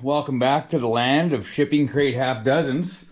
welcome back to the land of shipping crate half dozens.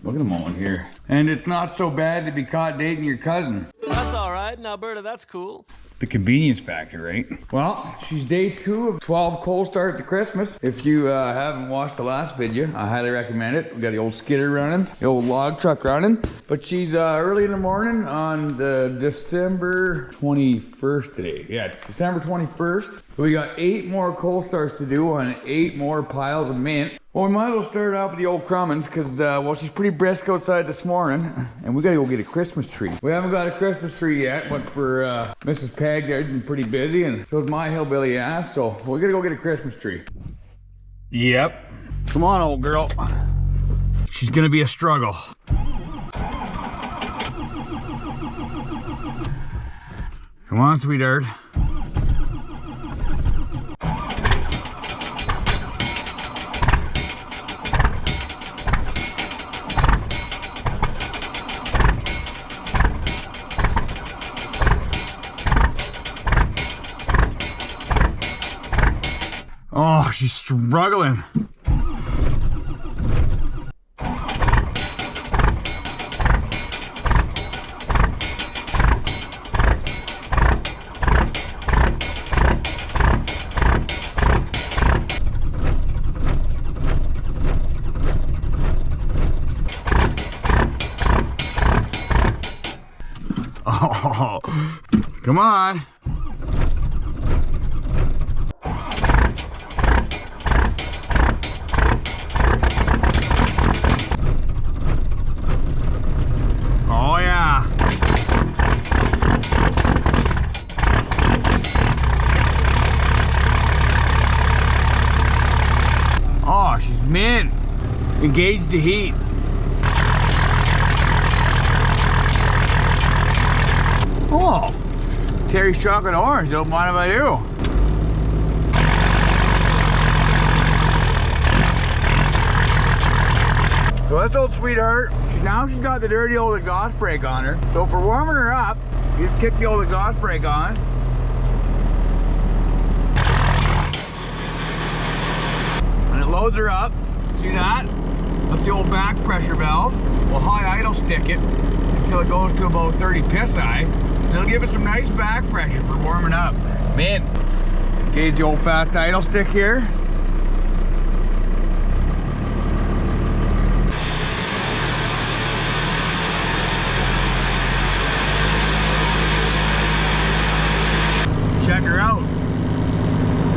Look at them all in here. And it's not so bad to be caught dating your cousin. That's all right, in Alberta, that's cool. The convenience factor, right? Well, she's day 2 of 12 cold start to Christmas. If you haven't watched the last video, I highly recommend it. We got the old skidder running, the old log truck running. But she's early in the morning on the December 21st today. Yeah, December 21st. We got 8 more cold starts to do on 8 more piles of mint. Well, we might as well start out with the old Crummins because, well, she's pretty brisk outside this morning and we gotta go get a Christmas tree. We haven't got a Christmas tree yet, but for Mrs. Peg there's been pretty busy and so is my hillbilly ass, so we're gonna go get a Christmas tree. Yep. Come on, old girl. She's gonna be a struggle. Come on, sweetheart. Oh, she's struggling. Oh, come on. Oh, she's mint. Engage the heat. Oh, Terry's chocolate orange. Don't mind if I do. So that's old sweetheart. Now she's got the dirty old exhaust brake on her. So for warming her up, you kick the old exhaust brake on. Loads her up. See that? That's the old back pressure valve. We'll high idle stick it until it goes to about 30 psi. It'll give us some nice back pressure for warming up. Man, gauge the old fast idle stick here. Check her out.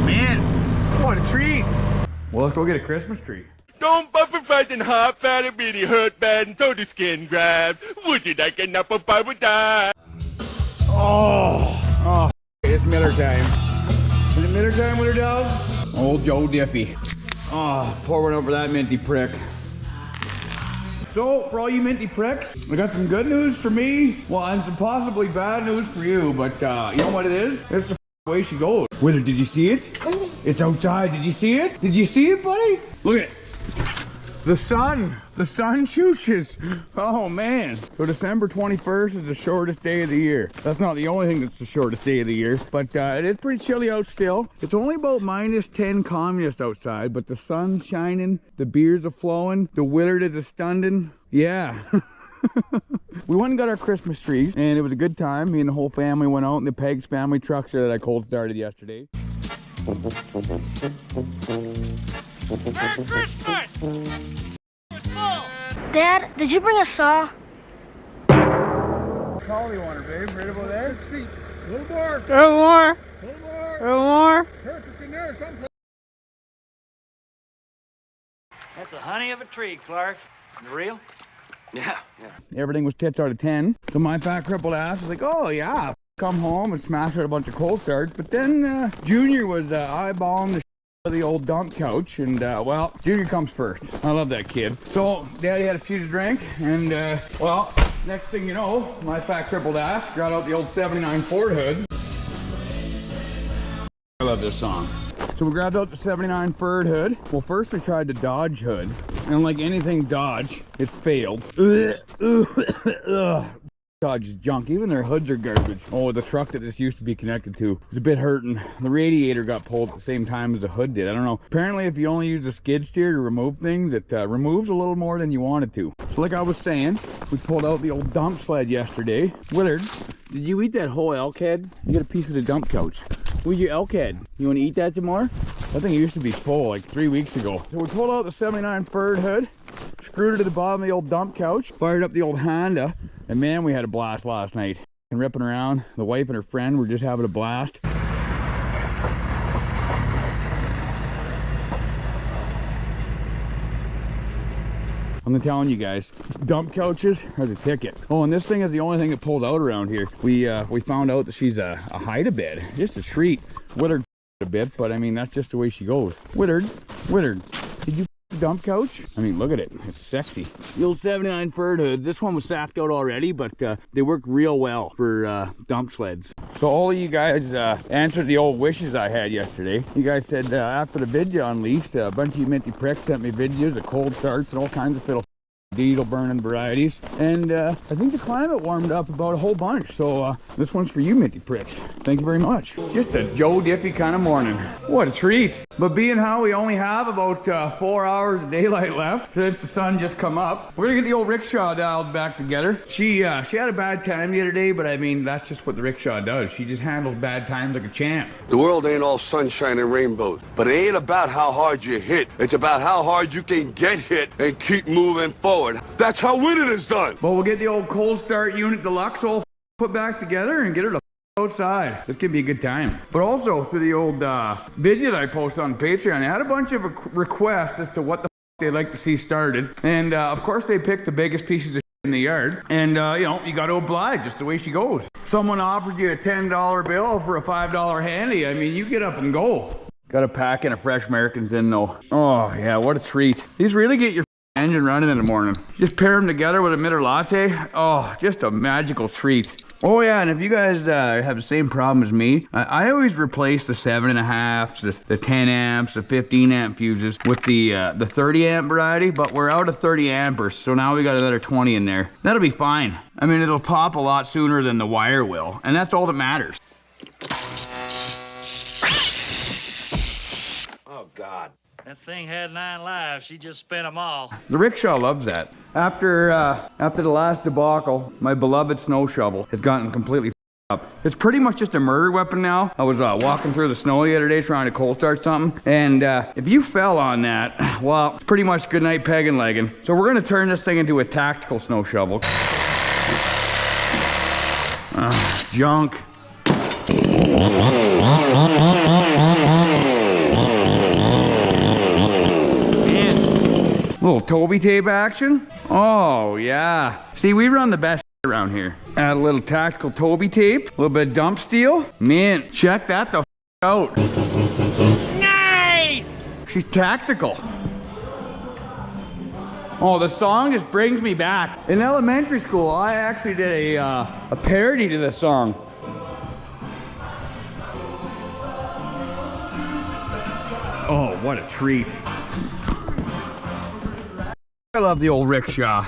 Man, what a treat. Well, let's go get a Christmas tree. Don't buffer fast and hot, fat and beady, hurt bad and so the skin grabs. Would you like an apple pie with that? Oh, it's Miller time. Is it Miller time with her dog? Old Joe Diffie. Oh, pour one over that minty prick. So, for all you minty pricks, I got some good news for me. Well, and some possibly bad news for you, but you know what it is? It's the way she goes. Wither, did you see it? It's outside. Did you see it? Did you see it, buddy? Look at it. The sun shoots. Oh man. So December 21st is the shortest day of the year. That's not the only thing that's the shortest day of the year, but it is pretty chilly out still. It's only about -10 communist outside, but the sun's shining, the beers are flowing, the willard is a-stunding. Yeah. We went and got our Christmas trees and it was a good time. Me and the whole family went out in the Peg's family truck that I cold started yesterday. Merry Christmas! Dad, did you bring a saw? How tall do you want her, babe? Right about there? 6 feet. A little more. A little more. A little more. A little more. Perfect in there someplace. That's a honey of a tree, Clark. Real? Yeah. Everything was tits out of 10. So my fat crippled ass was like, oh yeah, come home and smash out a bunch of cold starts. But then Junior was eyeballing the of the old dump couch, and well, Junior comes first. I love that kid. So Daddy had a few to drink, and well, next thing you know, my fat crippled ass got out the old 79 Ford hood. I love this song. So we grabbed out the 79 Ford hood. Well, first we tried the Dodge hood, and like anything Dodge, it failed. Dodge is junk. Even their hoods are garbage. Oh, the truck that this used to be connected to was a bit hurting. The radiator got pulled at the same time as the hood did. I don't know. Apparently, if you only use a skid steer to remove things, it removes a little more than you want it to. So like I was saying, we pulled out the old dump sled yesterday. Willard, did you eat that whole elk head? You get a piece of the dump couch. Where's your elk head? You want to eat that tomorrow? I think it used to be full like 3 weeks ago. So we pulled out the 79 Ford hood, screwed it to the bottom of the old dump couch, fired up the old Honda, and man, we had a blast last night. And ripping around, the wife and her friend were just having a blast. I'm telling you guys, dump couches are the ticket. Oh, and this thing is the only thing that pulled out around here. We found out that she's a hide-a-bed, just a treat. Willard a bit, but I mean, that's just the way she goes. Willard, did you dump couch? I mean, look at it, it's sexy. The old 79 Ford hood. This one was sacked out already, but they work real well for dump sleds. So all of you guys answered the old wishes I had yesterday. You guys said after the video unleashed, a bunch of you minty pricks sent me videos of cold starts and all kinds of fiddle diesel burning varieties, and I think the climate warmed up about a whole bunch, so this one's for you minty pricks. Thank you very much. Just a Joe Diffie kind of morning. What a treat. But being how we only have about 4 hours of daylight left since the sun just come up, we're gonna get the old rickshaw dialed back together. She had a bad time the other day, but I mean, that's just what the rickshaw does. She just handles bad times like a champ. The world ain't all sunshine and rainbows, but it ain't about how hard you hit. It's about how hard you can get hit and keep moving forward. That's how winning is done. Well, we'll get the old cold start unit deluxe all put back together and get her to outside. This could be a good time. But also through the old video that I posted on Patreon, I had a bunch of requests as to what the they'd like to see started. And of course they picked the biggest pieces of in the yard. And you know, you got to oblige, just the way she goes. Someone offered you a $10 bill for a $5 handy. I mean, you get up and go. Got a pack in of fresh Americans in though. Oh yeah, what a treat. These really get your engine running in the morning. Just pair them together with a Miller Latte. Oh, just a magical treat. Oh yeah, and if you guys have the same problem as me, I always replace the 7.5s, the 10 amps, the 15 amp fuses with the 30 amp variety, but we're out of 30 ampers, so now we got another 20 in there. That'll be fine. I mean, it'll pop a lot sooner than the wire will, and that's all that matters. Oh, God. That thing had 9 lives. She just spent them all. The rickshaw loves that. After the last debacle, my beloved snow shovel has gotten completely up. It's pretty much just a murder weapon now. I was walking through the snow the other day trying to cold start something, and if you fell on that, well, pretty much good night pegging legging. So we're gonna turn this thing into a tactical snow shovel. Junk. Little Toby tape action. Oh yeah. See, we run the best around here. Add a little tactical Toby tape, a little bit of dump steel. Man, check that the out. Nice! She's tactical. Oh, the song just brings me back. In elementary school, I actually did a parody to this song. Oh, what a treat. I love the old rickshaw.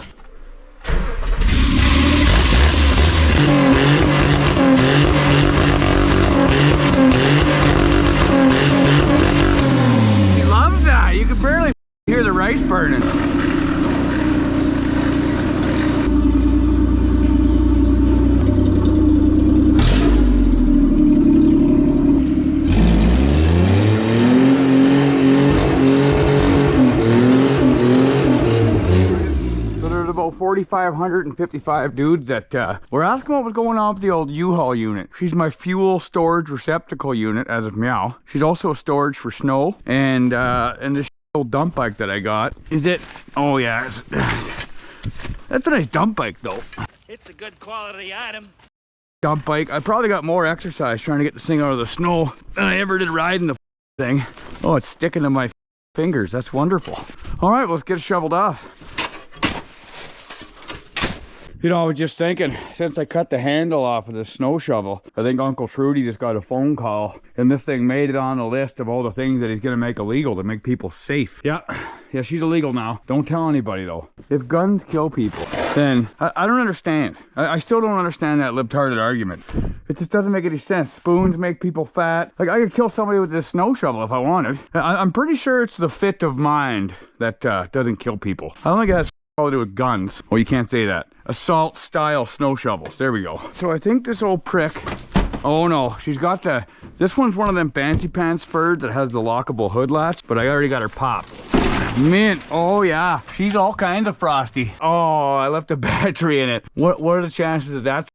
He loves that. You can barely hear the rice burning. So there's about 4,555 dudes that were asking what was going on with the old U-Haul unit. She's my fuel storage receptacle unit as of meow. She's also a storage for snow, and this old dump bike that I got is it. Oh yeah, that's a nice dump bike though. It's a good quality item. Dump bike. I probably got more exercise trying to get this thing out of the snow than I ever did riding the thing. Oh, it's sticking to my fingers. That's wonderful. All right, let's get it shoveled off. You know, I was just thinking, since I cut the handle off of the snow shovel, I think Uncle Trudy just got a phone call, and this thing made it on the list of all the things that he's gonna make illegal to make people safe. Yeah. Yeah, she's illegal now. Don't tell anybody though. If guns kill people, then I don't understand. I still don't understand that libtarded argument. It just doesn't make any sense. Spoons make people fat. Like, I could kill somebody with this snow shovel if I wanted. I'm pretty sure it's the fit of mind that doesn't kill people. I don't think it has all to do with guns. Oh, you can't say that. Assault style snow shovels. There we go. So I think this old prick, oh no, she's got this one's one of them fancy pants furred that has the lockable hood latch, but I already got her popped. Mint. Oh yeah, she's all kinds of frosty. Oh, I left a battery in it. What are the chances of that?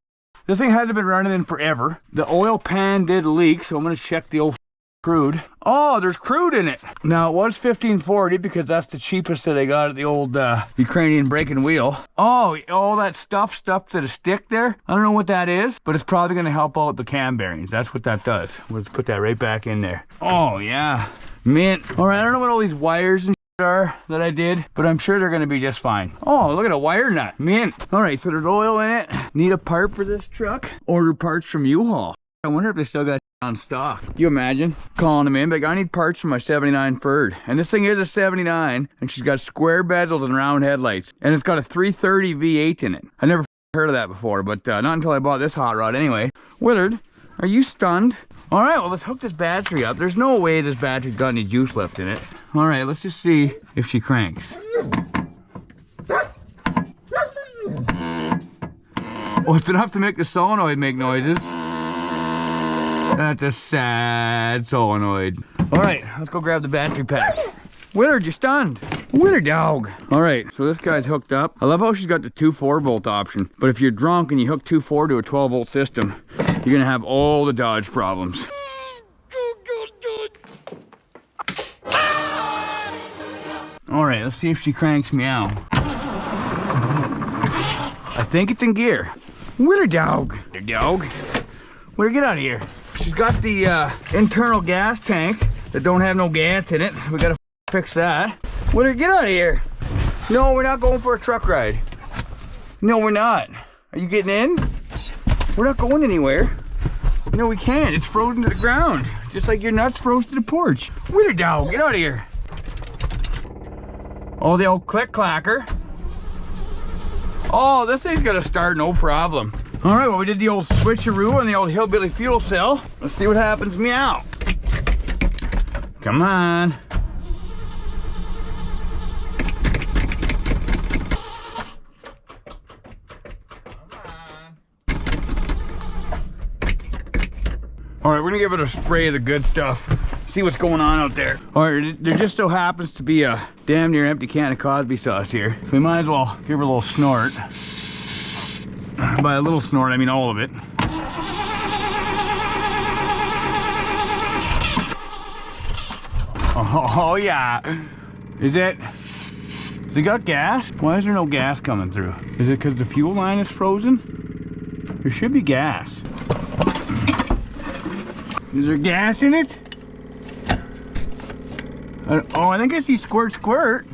This thing hadn't been running in forever. The oil pan did leak, so I'm gonna check the old crude. Oh, there's crude in it. Now it was $15.40 because that's the cheapest that I got at the old Ukrainian breaking wheel. Oh, all that stuff stuck to the stick there. I don't know what that is, but it's probably gonna help out the cam bearings. That's what that does. Let's put that right back in there. Oh yeah, mint. All right, I don't know what all these wires and are that I did, but I'm sure they're gonna be just fine. Oh, look at a wire nut. Mint. All right, so there's oil in it. Need a part for this truck. Order parts from U-Haul. I wonder if they still got on stock. Can you imagine calling them in, like, I need parts for my 79 Ford, and this thing is a 79, and she's got square bezels and round headlights, and it's got a 330 V8 in it. I never heard of that before, but not until I bought this hot rod anyway. Willard, are you stunned? All right, well, let's hook this battery up. There's no way this battery's got any juice left in it. All right, let's just see if she cranks. Oh, it's enough to make the solenoid make noises. That's a sad solenoid. All right, let's go grab the battery pack. Willard, you're stunned. Willard dog. All right, so this guy's hooked up. I love how she's got the 2 4-volt option, but if you're drunk and you hook 2 4 to a 12-volt system, you're gonna have all the Dodge problems. All right, let's see if she cranks me out. I think it's in gear. Willard dog. Willard dog. Willard, get out of here. She's got the internal gas tank that don't have no gas in it. We gotta fix that. Willard, get out of here. No, we're not going for a truck ride. No, we're not. Are you getting in? We're not going anywhere. No, we can't. It's frozen to the ground. Just like your nuts froze to the porch. Willard dog, get out of here. Oh, the old click clacker. Oh, this thing's gonna start no problem. All right, well, we did the old switcheroo on the old hillbilly fuel cell. Let's see what happens. Meow. Come on. All right, we're gonna give it a spray of the good stuff. See what's going on out there. All right, there just so happens to be a damn near empty can of Cosby sauce here. So we might as well give her a little snort. By a little snort, I mean all of it. Oh yeah. Is it got gas? Why is there no gas coming through? Is it because the fuel line is frozen? There should be gas. Is there gas in it? Oh, I think I see squirt squirt.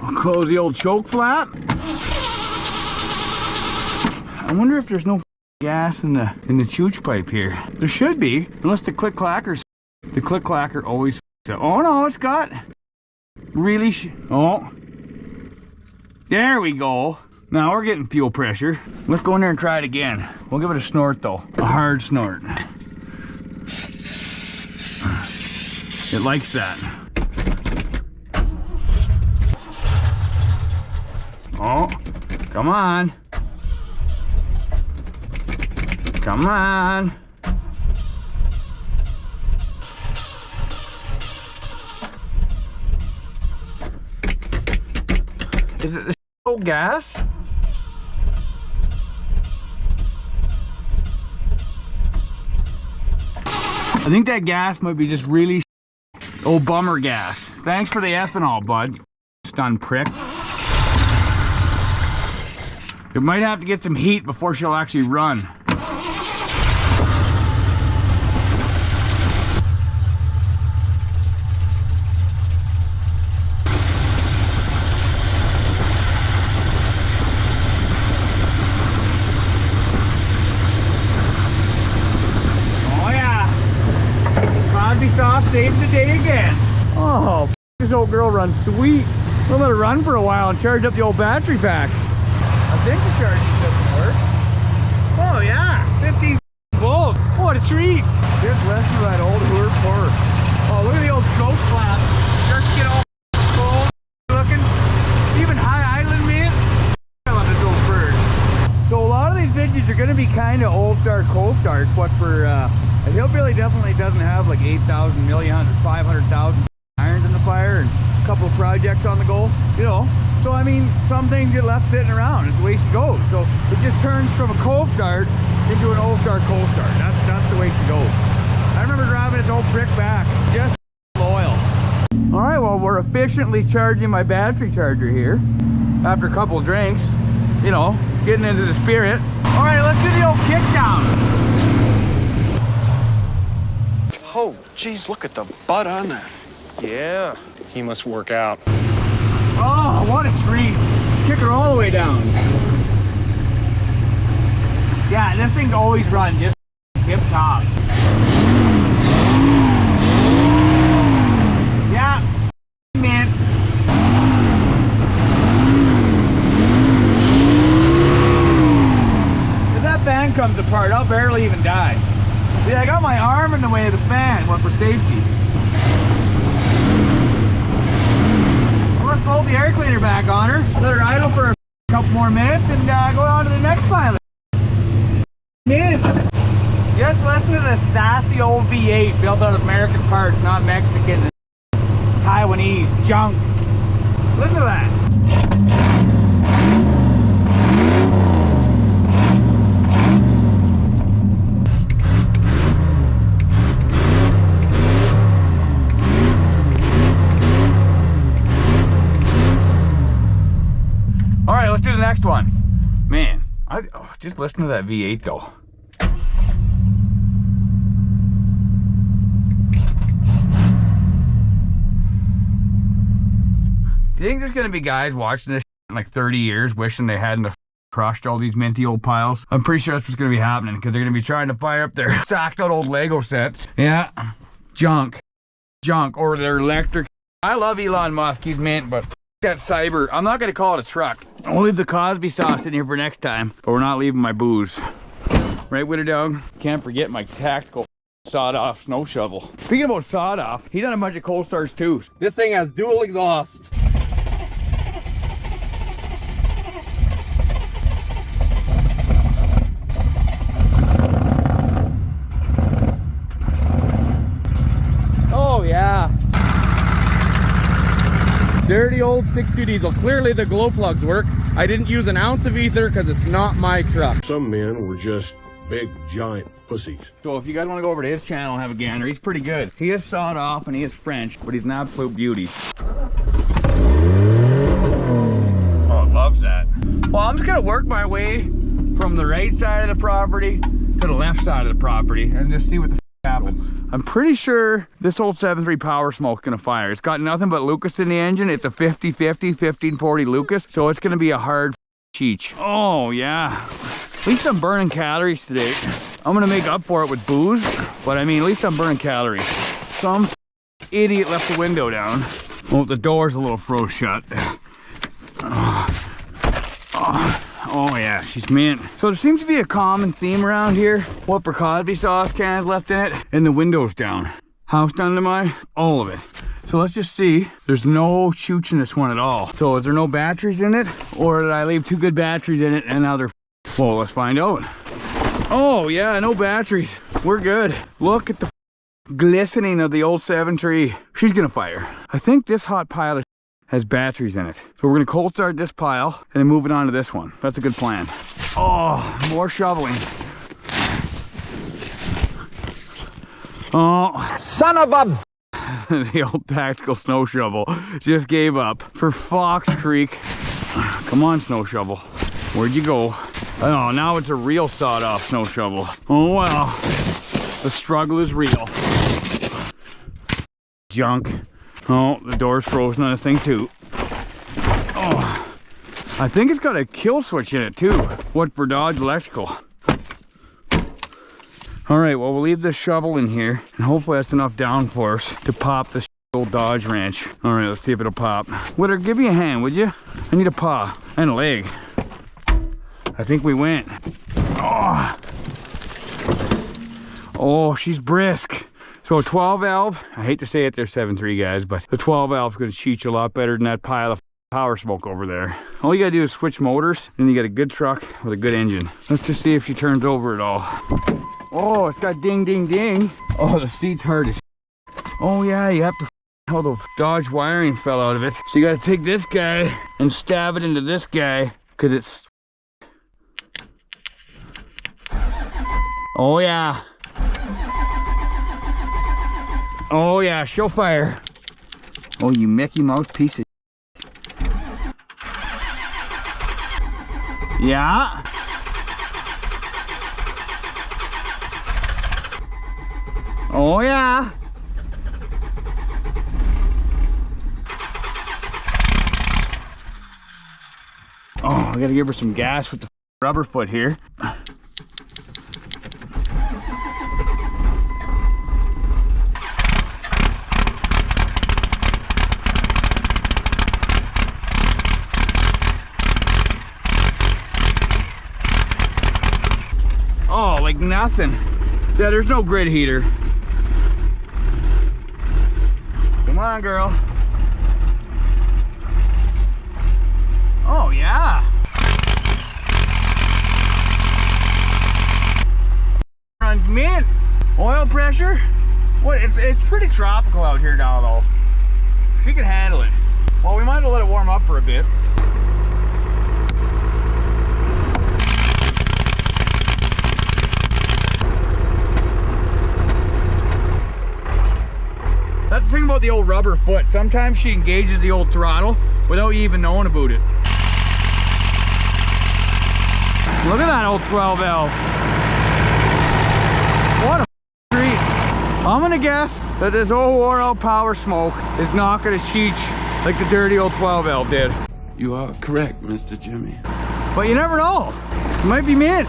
I'll close the old choke flap. I wonder if there's no gas in the chooch pipe here. There should be, unless the click clacker's. The click clacker always. Oh no, it's got really. Oh, there we go. Now we're getting fuel pressure. Let's go in there and try it again. We'll give it a snort though, a hard snort. It likes that. Oh, come on. Come on. Is it the old gas? I think that gas might be just really old bummer gas. Thanks for the ethanol, bud. You stunned prick. It might have to get some heat before she'll actually run. Cosby sauce saved the day again. Oh. This old girl runs sweet. We'll let her run for a while and charge up the old battery pack. I think the charging doesn't work. Oh yeah, 15 volts. What a treat. Just listen to that old hooer pour. Oh, look at the old smoke flap. Starts to get all cold looking. Even high island mint. I love this old bird. So a lot of these vintage are going to be kind of old start, cold starts. What for, a hillbilly definitely doesn't have like 8,000, 500,000 irons in the fire and a couple of projects on the go, you know. So I mean, some things get left sitting around. It's the way she goes. So it just turns from a cold start into an old start, cold start. That's the way she goes. I remember driving this old brick back, just loyal. All right, well, we're efficiently charging my battery charger here after a couple of drinks, you know, getting into the spirit. All right, let's do the old kick down. Oh, geez, look at the butt on that. Yeah, he must work out. Oh, what a treat. Kick her all the way down. Yeah, this thing's always run just tip top. Yeah, man. If that fan comes apart, I'll barely even die. See, I got my arm in the way of the fan, one for safety. Let's fold the air cleaner back on her, let her idle for a couple more minutes, and go on to the next pilot. Just listen to this sassy old V8 built out of American parts, not Mexican, Taiwanese junk. Listen to that. All right, let's do the next one. Man, just listen to that V8 though. Do you think there's gonna be guys watching this in like 30 years wishing they hadn't crushed all these minty old piles? I'm pretty sure that's what's gonna be happening because they're gonna be trying to fire up their sacked out old Lego sets. Yeah, junk, or their electric. I love Elon Musk, he's mint, but that cyber, I'm not gonna call it a truck. I'll leave the Cosby sauce in here for next time, but we're not leaving my booze. Right, Witter Dog? Can't forget my tactical sawed-off snow shovel. Speaking about sawed-off, he done a bunch of cold starts too. This thing has dual exhaust. Oh yeah. Dirty old 6.2 diesel. Clearly the glow plugs work. I didn't use an ounce of ether because it's not my truck. Some men were just big, giant pussies. So if you guys want to go over to his channel and have a gander, he's pretty good. He is sawed off and he is French, but he's an absolute beauty. Oh, loves that. Well, I'm just gonna work my way from the right side of the property to the left side of the property and just see what the happens. I'm pretty sure this old 7.3 Power Smoke's gonna fire. It's got nothing but Lucas in the engine. It's a 50-50, 1540 Lucas, so it's gonna be a hard cheech. Oh yeah. At least I'm burning calories today. I'm gonna make up for it with booze, but I mean, at least I'm burning calories. Some idiot left the window down. Oh, the door's a little froze shut. Oh yeah, she's mint. So there seems to be a common theme around here. What for Cosby sauce cans left in it, and the windows down. House dynamite, all of it. So let's just see. There's no chooch in this one at all. So is there no batteries in it, or did I leave two good batteries in it and now they're? Well, let's find out. Oh yeah, no batteries. We're good. Look at the glistening of the old 7.3. She's gonna fire. I think this hot pile of has batteries in it. So we're gonna cold start this pile and then move it on to this one. That's a good plan. Oh, more shoveling. Oh, son of a... The old tactical snow shovel just gave up for Fox Creek. Come on, snow shovel. Where'd you go? Oh, now it's a real sawed-off snow shovel. Oh well, the struggle is real. Junk. Oh, the door's frozen on this thing too. Oh, I think it's got a kill switch in it too. What for Dodge Electrical? All right, well, we'll leave this shovel in here and hopefully that's enough downforce to pop this old Dodge wrench. All right, let's see if it'll pop. Witter, give me a hand, would you? I need a paw and a leg. I think we went. Oh, oh, she's brisk. So a 12 valve, I hate to say it, they're 7.3 guys, but the 12 valve is gonna cheat you a lot better than that pile of power smoke over there. All you gotta do is switch motors, and you got a good truck with a good engine. Let's just see if she turns over at all. Oh, it's got ding, ding, ding. Oh, the seat's hard as shit. Oh yeah, you have to how the Dodge wiring fell out of it. So you gotta take this guy and stab it into this guy, cause it's... Oh yeah. Oh yeah, show fire. Oh, you Mickey Mouse piece of... Yeah. Oh yeah. Oh, I gotta give her some gas with the rubber foot here. Oh, like nothing. Yeah, there's no grid heater. Come on, girl. Oh, yeah. On mint. Oil pressure? What? It's pretty tropical out here now, though. She can handle it. Well, we might as well let it warm up for a bit. That's the thing about the old rubber foot. Sometimes she engages the old throttle without you even knowing about it. Look at that old 12 valve. What a treat. I'm gonna guess that this old wore out power smoke is not gonna cheech like the dirty old 12 valve did. You are correct, Mr. Jimmy. But you never know. It might be mint.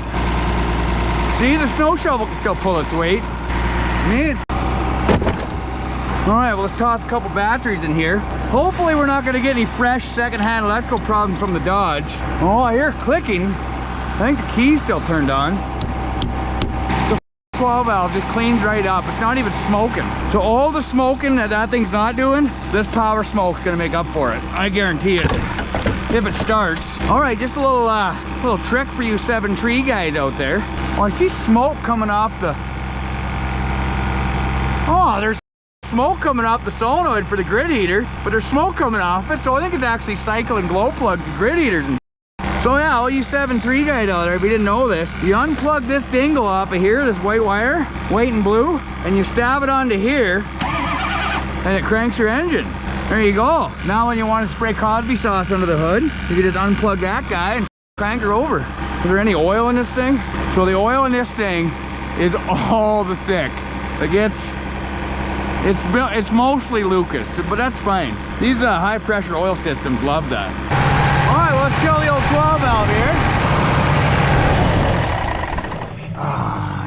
See, the snow shovel can still pull its weight. Mint. All right, well, let's toss a couple batteries in here. Hopefully we're not gonna get any fresh secondhand electrical problems from the Dodge. Oh, I hear clicking. I think the key's still turned on. The 12 valve just cleans right up. It's not even smoking. So all the smoking that thing's not doing, this power smoke's gonna make up for it. I guarantee it. If it starts. All right, just a little trick for you 7.3 guys out there. Oh, I see smoke coming off the... Oh, there's smoke coming off the solenoid for the grid heater, but there's smoke coming off it, so I think it's actually cycling glow plugs the grid heaters. And so yeah, all you 7.3 guys out there, if you didn't know this, you unplug this dingle off of here, this white wire, white and blue, and you stab it onto here, and it cranks your engine. There you go. Now when you want to spray Cosby sauce under the hood, you can just unplug that guy and crank her over. Is there any oil in this thing? So the oil in this thing is all the thick. Like it's mostly Lucas, but that's fine. These high pressure oil systems love that. All right, well, let's kill the old 12 valve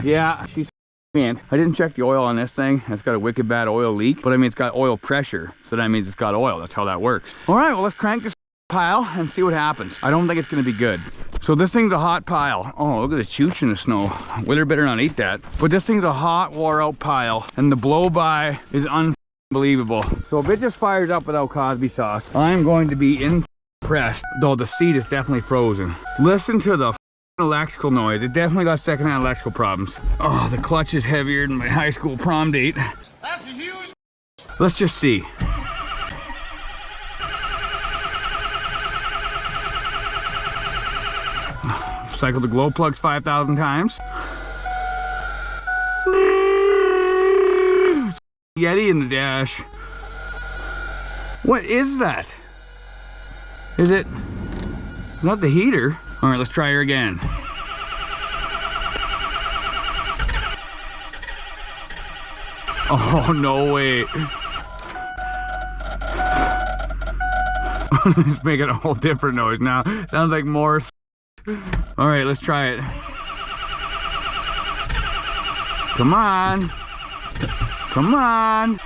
here. Yeah, she's man. I didn't check the oil on this thing. It's got a wicked bad oil leak, but I mean, it's got oil pressure, so that means it's got oil. That's how that works. All right, well, let's crank this pile and see what happens. I don't think it's gonna be good. So this thing's a hot pile. Oh, look at the chooch in the snow. Wither better not eat that. But this thing's a hot, wore out pile, and the blow by is unbelievable. So if it just fires up without Cosby sauce, I'm going to be impressed, though the seat is definitely frozen. Listen to the electrical noise. It definitely got secondhand electrical problems. Oh, the clutch is heavier than my high school prom date. That's a huge... Let's just see. Cycle the glow plugs 5,000 times. Yeti in the dash. What is that? Is it not the heater? All right, let's try her again. Oh, no way. It's making a whole different noise now. Sounds like Morse. All right, let's try it. Come on. Come on.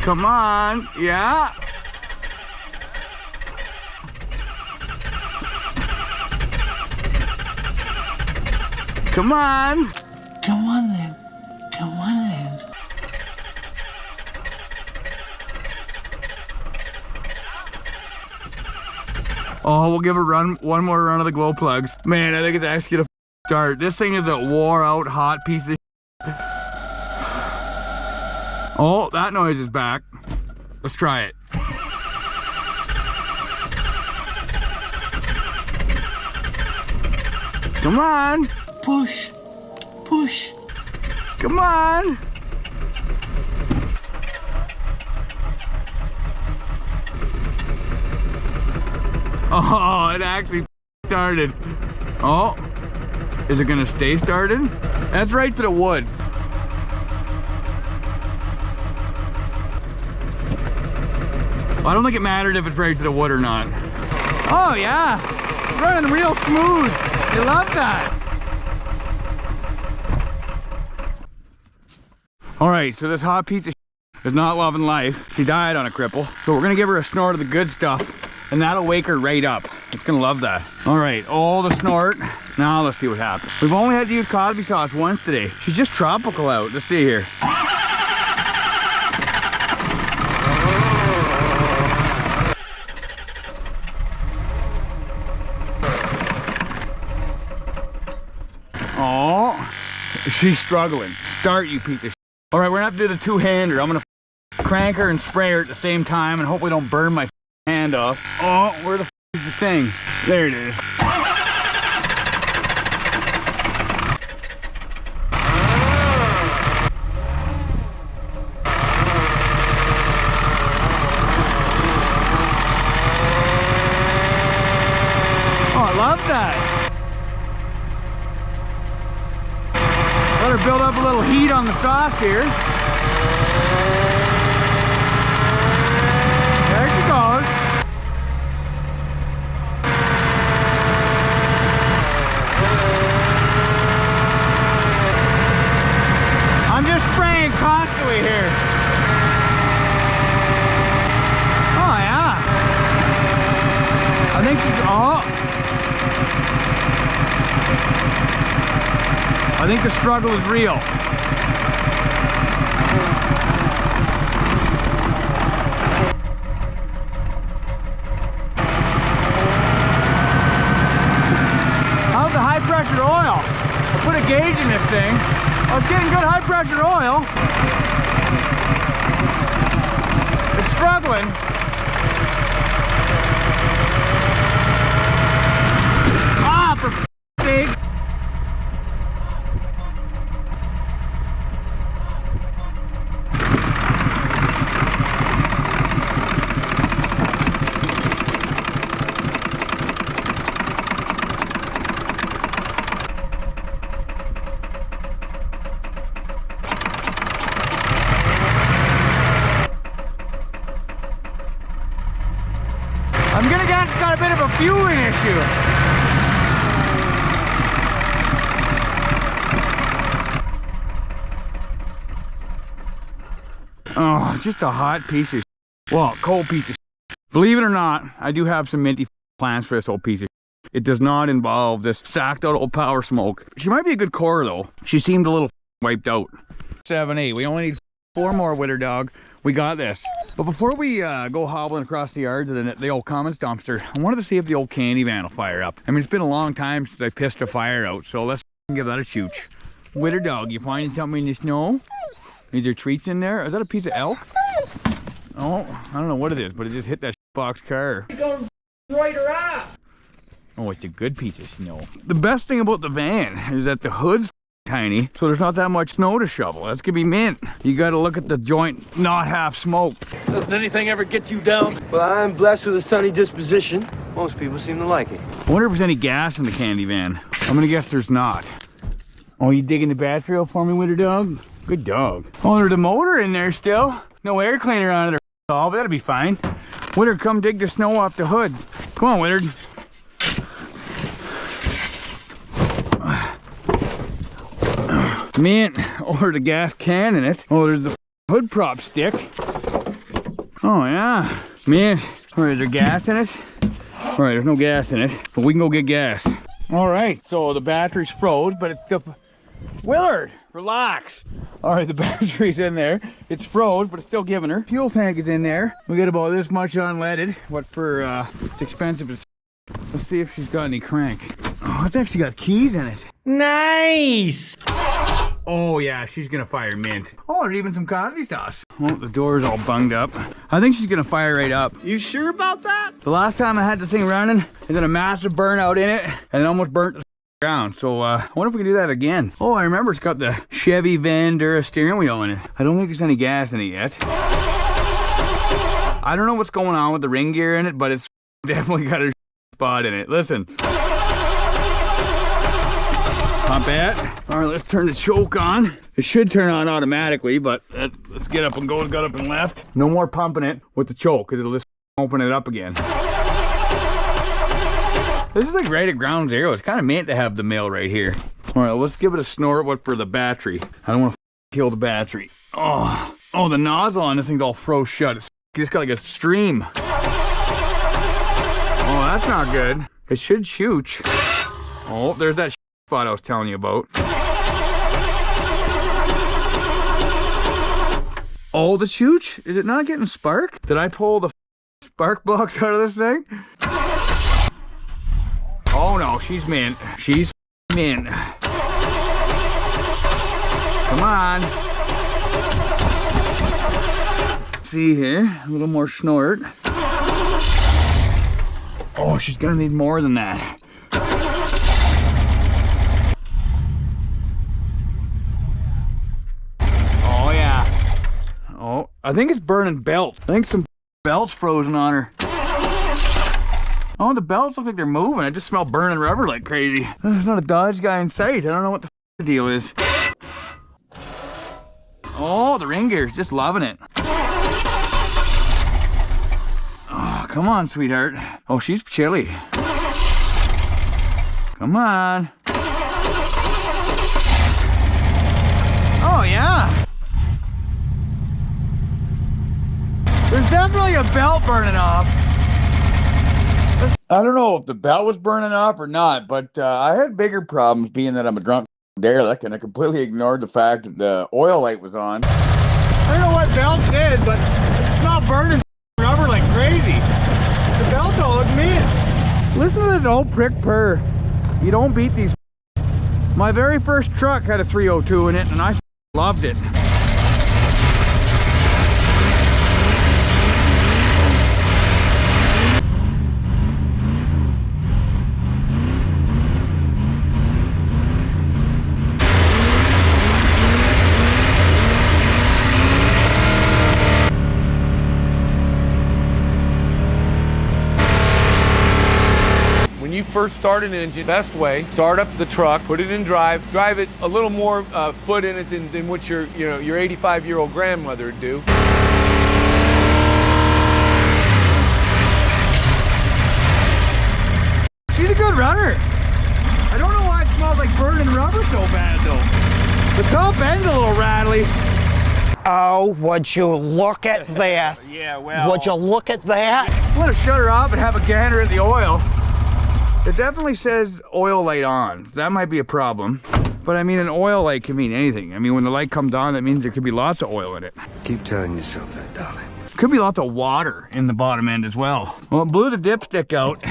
Come on, yeah. Come on. Come on then. Come on then. Oh, we'll give a run, one more run of the glow plugs. Man, I think it's actually gonna start. This thing is a wore out hot piece of shit. Oh, that noise is back. Let's try it. Come on. Push. Push. Come on. Oh, it actually started. Oh, is it gonna stay started? That's right to the wood. I don't think it mattered if it's right to the wood or not. Oh yeah, it's running real smooth. You love that. All right, so this hot piece of is not loving life. She died on a cripple. So we're gonna give her a snort of the good stuff and that'll wake her right up. It's gonna love that. All right, all the snort. Now let's see what happens. We've only had to use Cosby sauce once today. She's just tropical out. Let's see here. Oh, she's struggling. Start, you piece of shit. All right, we're gonna have to do the two-hander. I'm gonna crank her and spray her at the same time and hopefully don't burn my hand off. Oh, where the f is the thing? There it is. Oh, I love that. Let her build up a little heat on the sauce here. There she goes. I'm just spraying constantly here. Oh yeah. I think she's, I think the struggle is real. How's the high pressure oil? I put a gauge in this thing. I was getting good high pressure oil. It's struggling. Ah, for f***ing sake. I'm gonna guess it's got a bit of a fueling issue. Oh, just a hot piece of well, cold piece of Believe it or not, I do have some minty plans for this old piece of It does not involve this sacked out old power smoke. She might be a good core though. She seemed a little wiped out. 7, 8. We only need 4 more with her, dog. We got this. But before we go hobbling across the yard to the old commons dumpster, I wanted to see if the old candy van will fire up. I mean, it's been a long time since I pissed a fire out, so let's give that a shoot. With her, dog, you find something in the snow? Is there treats in there? Is that a piece of elk? Oh, I don't know what it is, but it just hit that box car. You're going right her off. Oh, it's a good piece of snow. The best thing about the van is that the hood's tiny, so there's not that much snow to shovel. That's gonna be mint. You gotta look at the joint, not half smoked. Doesn't anything ever get you down? Well, I'm blessed with a sunny disposition. Most people seem to like it. I wonder if there's any gas in the candy van. I'm gonna guess there's not. Oh, you digging the battery out for me, Winter Dog? Good dog. Oh, there's a motor in there still. No air cleaner on it or all, but that'll be fine. Winter, come dig the snow off the hood. Come on, Winter. Mint, or the gas can in it. Oh, there's the hood prop stick. Oh yeah, man. All right, is there gas in it? All right, there's no gas in it, but we can go get gas. All right, so the battery's froze, but it's still... Willard, relax. All right, the battery's in there. It's froze, but it's still giving her. Fuel tank is in there. We got about this much unleaded. What for, it's expensive. Let's see if she's got any crank. Oh, it's actually got keys in it. Nice. Oh yeah, she's gonna fire mint. Oh, there's even some Cosby sauce. Oh, the door's all bunged up. I think she's gonna fire right up. You sure about that? The last time I had this thing running, it had a massive burnout in it, and it almost burnt the ground. So I wonder if we can do that again. Oh, I remember it's got the Chevy Vandura steering wheel in it. I don't think there's any gas in it yet. I don't know what's going on with the ring gear in it, but it's definitely got a spot in it. Listen. Not bad. All right, let's turn the choke on. It should turn on automatically, but let's get up and go. It's got up and left. No more pumping it with the choke, because it'll just open it up again. This is like right at ground zero. It's kind of meant to have the mill right here. All right, let's give it a snort. What for the battery? I don't want to kill the battery. Oh, the nozzle on this thing's all froze shut. It's just got like a stream. Oh, that's not good. It should shoot. Oh, there's that spot I was telling you about. Oh, the chooch? Is it not getting spark? Did I pull the spark box out of this thing? Oh no, she's mint. She's mint. Come on. Let's see here, a little more snort. Oh, she's gonna need more than that. Oh, I think it's burning belts. I think some belts frozen on her. Oh, the belts look like they're moving. I just smell burning rubber like crazy. There's not a Dodge guy in sight. I don't know what the deal is. Oh, the ring gear's just loving it. Oh, come on, sweetheart. Oh, she's chilly. Come on. Oh, yeah. There's definitely a belt burning off. I don't know if the belt was burning off or not, but I had bigger problems being that I'm a drunk derelict, and I completely ignored the fact that the oil light was on. I don't know what belt did, but it's not burning rubber like crazy. The belt all look mint. Listen to this old prick purr. You don't beat these. My very first truck had a 302 in it, and I loved it. You first start an engine, best way, start up the truck, put it in drive it a little more foot in it than what your 85-year-old grandmother would do. She's a good runner. I don't know why it smells like burning rubber so bad though. The top end's a little rattly. Oh, would you look at this? Yeah, well. Would you look at that? I'm gonna shut her off and have a gander at the oil. It definitely says oil light on. That might be a problem. But I mean, an oil light can mean anything. I mean, when the light comes on, that means there could be lots of oil in it. Keep telling yourself that, darling. Could be lots of water in the bottom end as well. Well, it blew the dipstick out.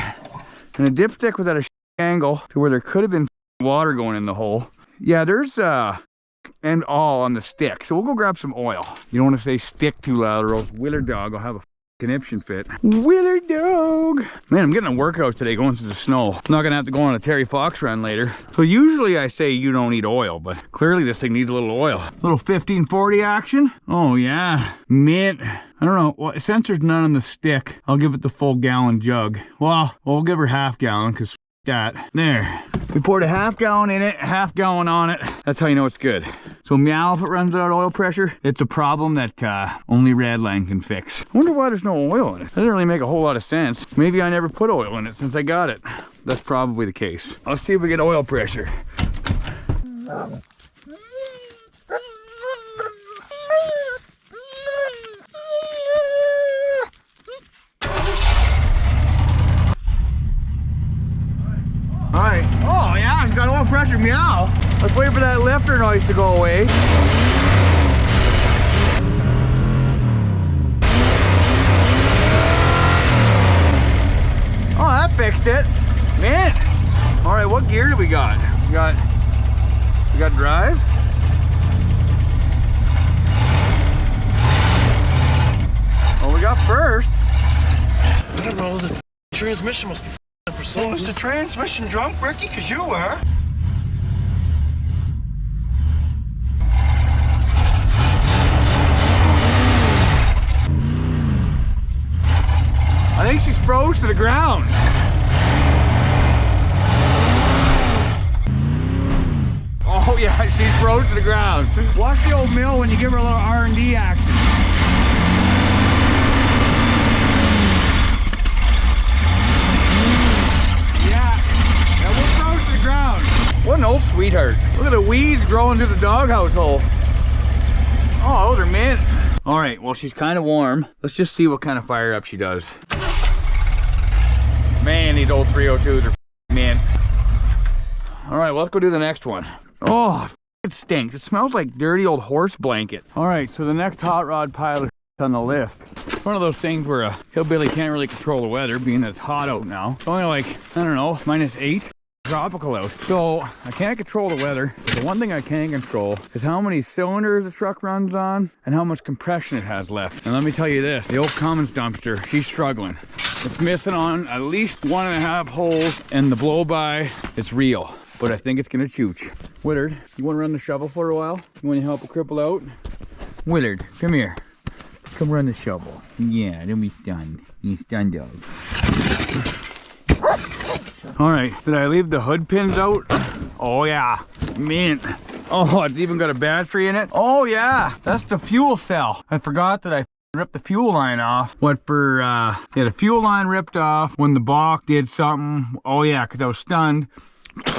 And the dipstick was at a angle to where there could have been water going in the hole. Yeah, there's and all on the stick. So we'll go grab some oil. You don't want to say stick too loud or else Willard dog will have a conniption fit. Willard dog. Man, I'm getting a workout today going through the snow. I'm not gonna have to go on a Terry Fox run later. So usually I say you don't need oil, but clearly this thing needs a little oil. A little 1540 action. Oh yeah, mint. I don't know, well, since there's none on the stick, I'll give it the full gallon jug. Well, we'll give her half gallon because that. There. We poured a half gallon in it, half gallon on it. That's how you know it's good. So meow, if it runs out of oil pressure, it's a problem that only Redline can fix. I wonder why there's no oil in it. That doesn't really make a whole lot of sense. Maybe I never put oil in it since I got it. That's probably the case. Let's see if we get oil pressure. for that lifter noise to go away. Oh, that fixed it. Man. All right, what gear do we got? We got drive. Oh, we got first. I don't know, the transmission must be f***ing percent. Well, was the transmission drunk, Ricky? Because you were. I think she's froze to the ground. Oh yeah, she's froze to the ground. Watch the old mill when you give her a little R&D action. Yeah, we're froze to the ground. What an old sweetheart. Look at the weeds growing through the doghouse hole. Oh, those are mint. All right, well, she's kind of warm. Let's just see what kind of fire up she does. Man, these old 302s are mint. All right, well, let's go do the next one. Oh, it stinks. It smells like dirty old horse blanket. All right, so the next hot rod pilot on the list. It's one of those things where a hillbilly can't really control the weather, being that it's hot out now. It's only like, I don't know, -8. Tropical out. So I can't control the weather. The one thing I can control is how many cylinders the truck runs on and how much compression it has left. And let me tell you this, the old Commons dumpster, she's struggling. It's missing on at least 1.5 holes, and the blow-by, it's real. But I think it's gonna chooch. Willard, you wanna run the shovel for a while? You wanna help a cripple out? Willard, come here. Come run the shovel. Yeah, don't be stunned. You stunned dog. All right, did I leave the hood pins out? Oh yeah, mint. Oh, it's even got a battery in it. Oh yeah, that's the fuel cell. I forgot that I ripped the fuel line off. What for, yeah, the fuel line ripped off when the balk did something. Oh yeah, because I was stunned.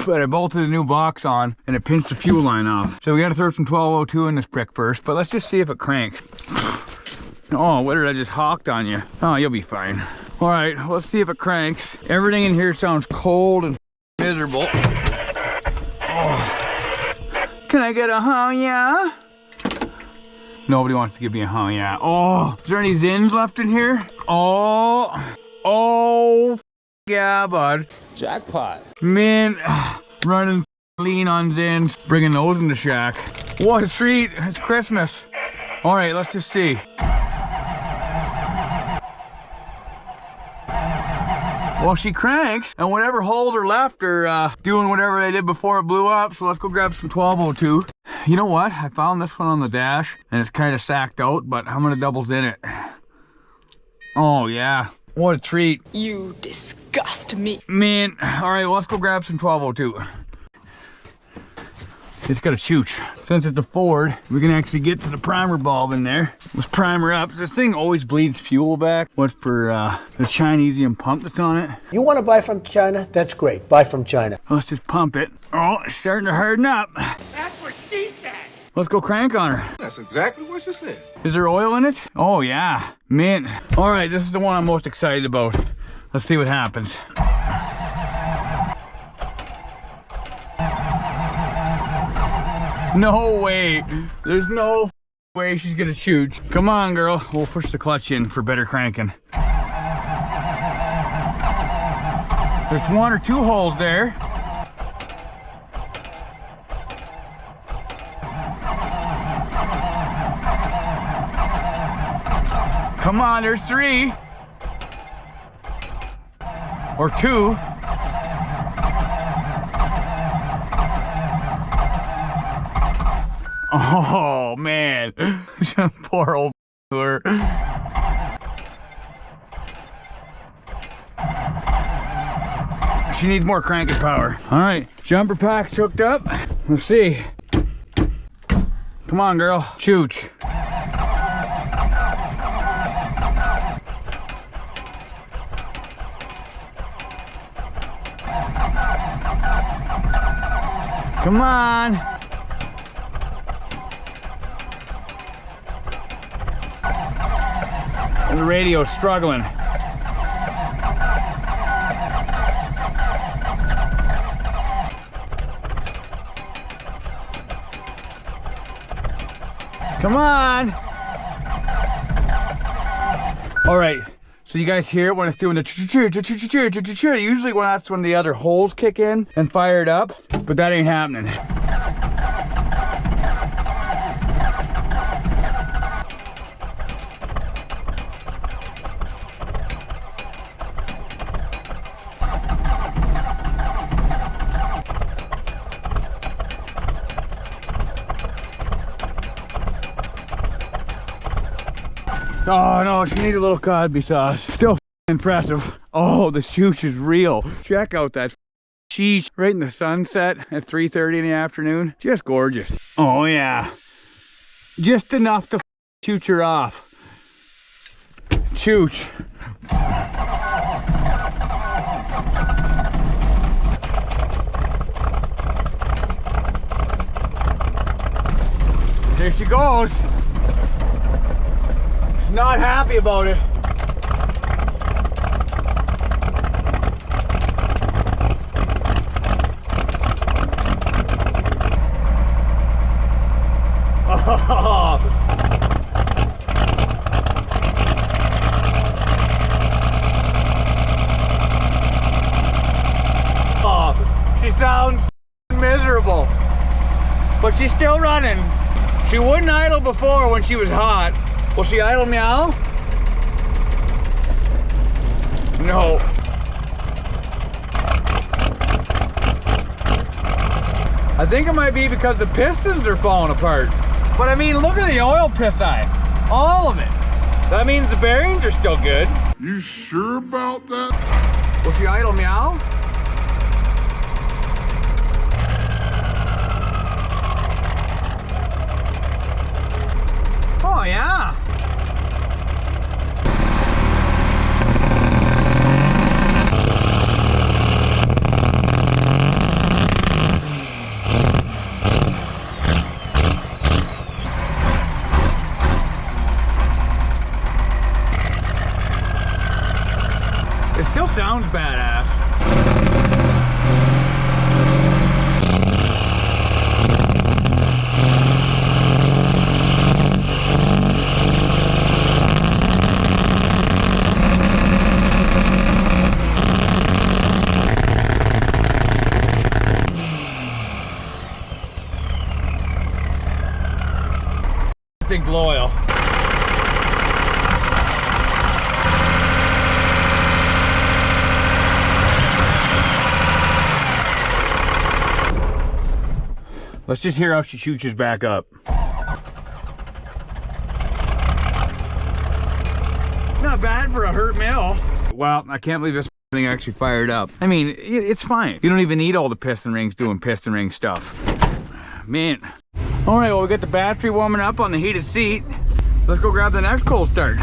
But I bolted a new box on and it pinched the fuel line off. So we gotta throw some 1202 in this prick first, but let's just see if it cranks. Oh, what did I just hawked on you? Oh, you'll be fine. All right, let's see if it cranks. Everything in here sounds cold and miserable. Oh. Can I get a huh yeah? Nobody wants to give me a huh yeah. Oh, is there any zins left in here? Oh, yeah, bud. Jackpot. Man, running lean on zins, bringing those in the shack. What a treat, it's Christmas. All right, let's just see. Well, she cranks, and whatever holes are left are doing whatever they did before it blew up, so let's go grab some 1202. You know what? I found this one on the dash, and it's kind of sacked out, but how many doubles in it? Oh, yeah. What a treat. You disgust me. Man, all right, well, let's go grab some 1202. It's got a chooch. Since it's a Ford, we can actually get to the primer bulb in there. Let's primer up. This thing always bleeds fuel back. What for the Chinesium pump that's on it? You want to buy from China? That's great. Buy from China. Let's just pump it. Oh, it's starting to harden up. That's what she said. Let's go crank on her. That's exactly what she said. Is there oil in it? Oh yeah, mint. All right, this is the one I'm most excited about. Let's see what happens. No way. There's no way she's gonna shoot. Come on, girl. We'll push the clutch in for better cranking. There's 1 or 2 holes there. Come on, there's 3. Or 2. Oh man, poor old her. She needs more cranking power. All right, jumper pack's hooked up. Let's see. Come on, girl, chooch. Come on. And the radio's struggling. Come on. All right. So you guys hear it when it's doing the ch-ch-ch-ch-ch-ch-ch-ch-ch. Usually when that's when the other holes kick in and fire it up, but that ain't happening. Oh no, she needs a little Cosby sauce. Still impressive. Oh, the shoosh is real. Check out that sheesh right in the sunset at 3:30 in the afternoon. Just gorgeous. Oh yeah. Just enough to shoot her off. Chooch. There she goes. She's not happy about it. Oh. Oh, she sounds miserable, but she's still running. She wouldn't idle before when she was hot. Will she idle meow? No. I think it might be because the pistons are falling apart. But I mean, look at the oil piston. All of it. That means the bearings are still good. You sure about that? Will she idle meow? Oh yeah. It still sounds badass. Think loyal. Let's just hear how she shoots back up. Not bad for a hurt mill. Well, I can't believe this thing actually fired up. I mean, it's fine. You don't even need all the piston rings doing piston ring stuff. Man. All right, well, we got the battery warming up on the heated seat. Let's go grab the next cold start.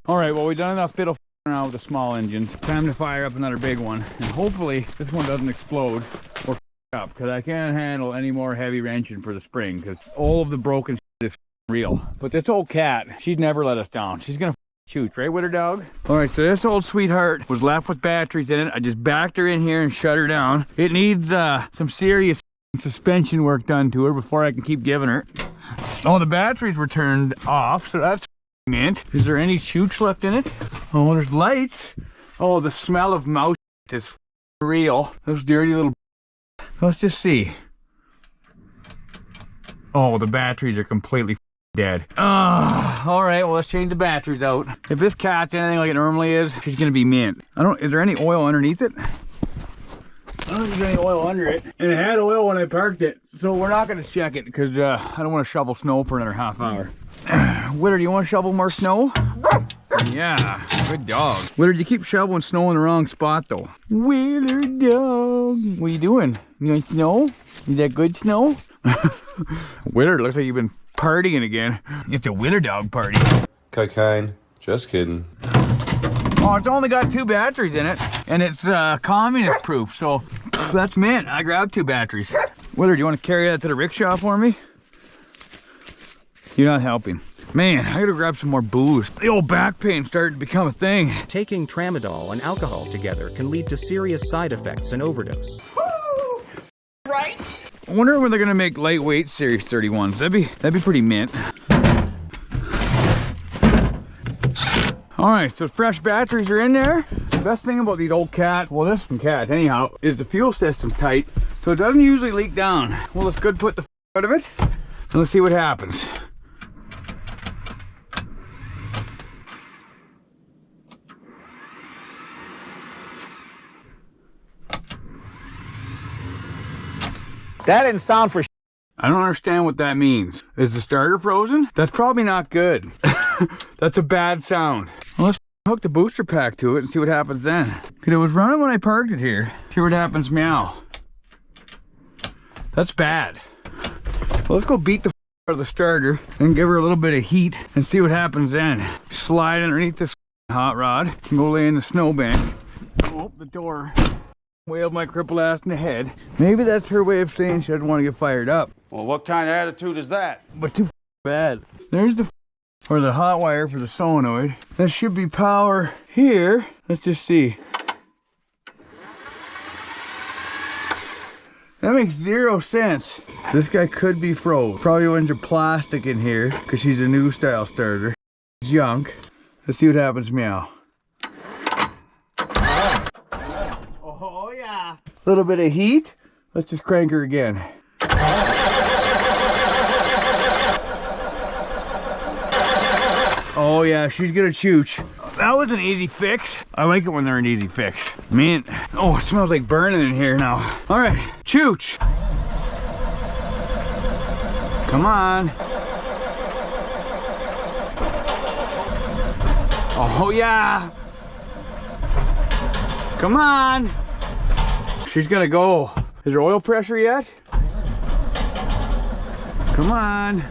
All right, well, we've done enough fiddle around with the small engines. Time to fire up another big one. And hopefully this one doesn't explode or up, because I can't handle any more heavy wrenching for the spring, because all of the broken is real. But this old cat, she'd never let us down. She's gonna shoot, right with her dog? All right, so this old sweetheart was left with batteries in it. I just backed her in here and shut her down. It needs some serious suspension work done to her before I can keep giving her. Oh, the batteries were turned off, so that's mint. Is there any chooch left in it? Oh, there's lights. Oh, the smell of mouse is real. Those dirty little... Let's just see. Oh, the batteries are completely dead. All right, well, let's change the batteries out. If this cat's anything like it normally is, she's gonna be mint. Is there any oil underneath it? I don't think there's any oil under it. And it had oil when I parked it, so we're not gonna check it because I don't want to shovel snow for another half hour. Witter, do you want to shovel more snow? Yeah, good dog. Witter, you keep shoveling snow in the wrong spot though. Wheeler dog. What are you doing? You want snow? Is that good snow? Witter, looks like you've been partying again. It's a winter dog party. Cocaine. Just kidding. Oh, it's only got 2 batteries in it, and it's communist proof, so that's mint. I grabbed 2 batteries. Witter, do you want to carry that to the rickshaw for me? You're not helping. Man, I gotta grab some more booze. The old back pain's starting to become a thing. Taking tramadol and alcohol together can lead to serious side effects and overdose. Right? I wonder when they're gonna make lightweight Series 31s. That'd be pretty mint. All right, so fresh batteries are in there. The best thing about these old cats, well, this one cat anyhow, is the fuel system's tight, so it doesn't usually leak down. Well, it's good to put the out of it, and let's see what happens. That didn't sound for I don't understand what that means. Is the starter frozen? That's probably not good. That's a bad sound. Well, let's hook the booster pack to it and see what happens then. Because it was running when I parked it here. See what happens, meow. That's bad. Well, let's go beat the out of the starter and give her a little bit of heat and see what happens then. Slide underneath this hot rod and go lay in the snowbank. Oh, the door. Whaled my crippled ass in the head. Maybe that's her way of saying she doesn't want to get fired up. Well, what kind of attitude is that? But too bad. There's the or the hot wire for the solenoid. That should be power here. Let's just see. That makes 0 sense. This guy could be froze. Probably went into plastic in here because she's a new style starter. Junk. Let's see what happens, meow. Oh yeah. A little bit of heat. Let's just crank her again. Oh yeah, she's gonna chooch. That was an easy fix. I like it when they're an easy fix. Man, oh, it smells like burning in here now. All right, chooch. Come on. Oh yeah. Come on. She's gonna go. Is there oil pressure yet? Come on.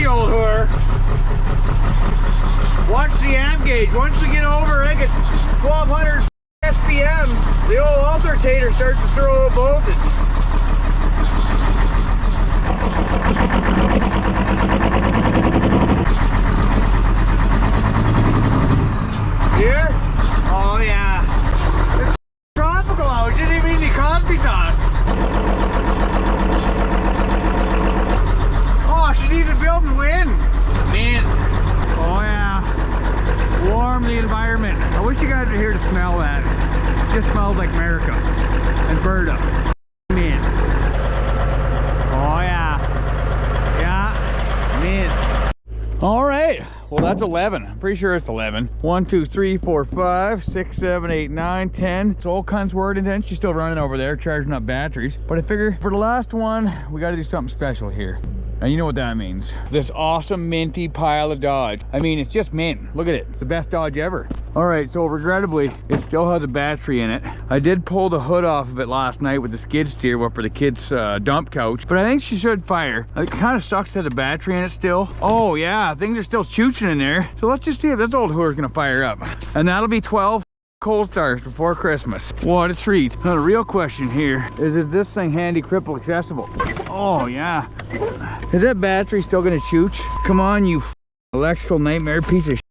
Old whore. Watch the amp gauge. Once we get over, I get 1200 SPM. The old alternator starts to throw a voltage. Here? Oh yeah. It's tropical out. It didn't even need Cosby sauce. She's even building wind. Man. Oh yeah. Warm the environment. I wish you guys were here to smell that. It just smells like America and Berta. Man. Oh yeah. Yeah. Man. All right. Well, that's 11. I'm pretty sure it's 11. 1, 2, 3, 4, 5, 6, 7, 8, 9, 10. So all kinds of word intent. She's still running over there, charging up batteries. But I figure for the last one, we got to do something special here. And you know what that means. This awesome minty pile of Dodge. I mean, it's just mint. Look at it. It's the best Dodge ever. All right, so regrettably, it still has a battery in it. I did pull the hood off of it last night with the skid steer up for the kids' dump couch, but I think she should fire. It kind of sucks to have the battery in it still. Oh yeah, things are still chooching in there. So let's just see if this old whore's gonna fire up. And that'll be 12 cold starts before Christmas. What a treat. Now the real question here is this thing handy cripple accessible? Oh yeah. Is that battery still gonna chooch? Come on, you electrical nightmare piece of shit.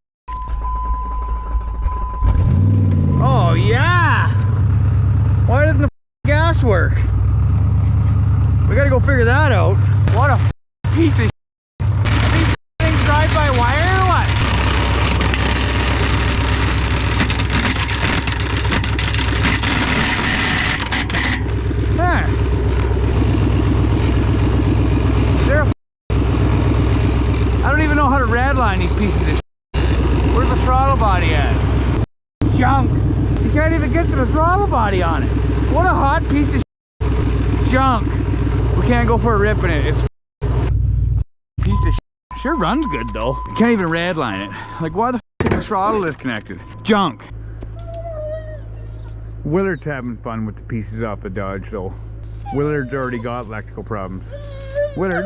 Oh yeah. Why doesn't the gas work? We gotta go figure that out. What a piece of shit. These things drive by wire or what? Huh. I don't even know how to redline these pieces of shit. Where's the throttle body at? Junk. You can't even get to the throttle body on it. What a hot piece of shit. Junk. We can't go for a rip in it. It's Sure runs good though. You can't even redline it. Like, why the f is the throttle disconnected? Junk. Willard's having fun with the pieces off the Dodge though. Willard's already got electrical problems. Willard?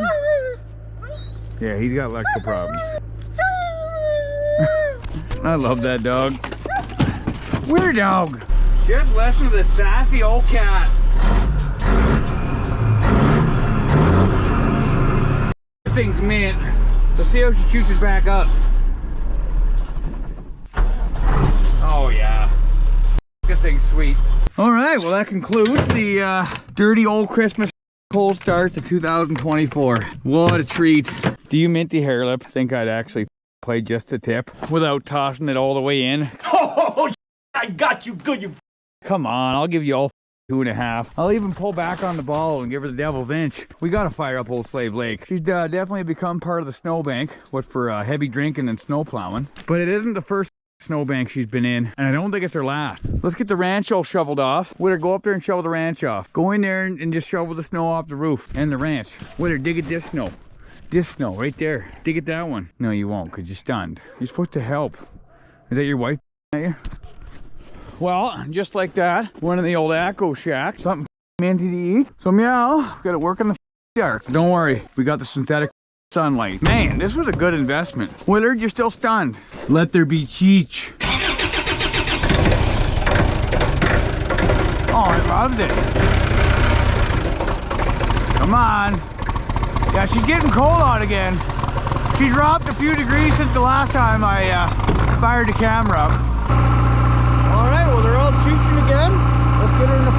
Yeah, he's got electrical problems. I love that dog. Willard dog. Just listen to this sassy old cat. This thing's mint. Let's see how she shoots it back up. Oh yeah. This thing's sweet. All right, well that concludes the dirty old Christmas cold start to 2024. What a treat. Do you minty hair lip think I'd actually play just a tip without tossing it all the way in? Oh, I got you good, you. Come on, I'll give you all 2.5. I'll even pull back on the ball and give her the devil's inch. We gotta fire up old Slade Lake. She's definitely become part of the snowbank, what for heavy drinking and snow plowing. But it isn't the first snowbank she's been in, and I don't think it's her last. Let's get the ranch all shoveled off. Witter, go up there and shovel the ranch off. Go in there and just shovel the snow off the roof and the ranch. Witter, dig at this snow. This snow right there. Dig at that one. No, you won't, because you're stunned. You're supposed to help. Is that your wife at you? Well, just like that, one in the old Acco shack. Something minty to eat. So meow, got to work in the dark. Don't worry, we got the synthetic sunlight. Man, this was a good investment. Willard, you're still stunned. Let there be cheech. Oh, I loved it. Come on. Yeah, she's getting cold out again. She dropped a few degrees since the last time I fired the camera up. All right, well, they're all cheeching again. Let's get her in the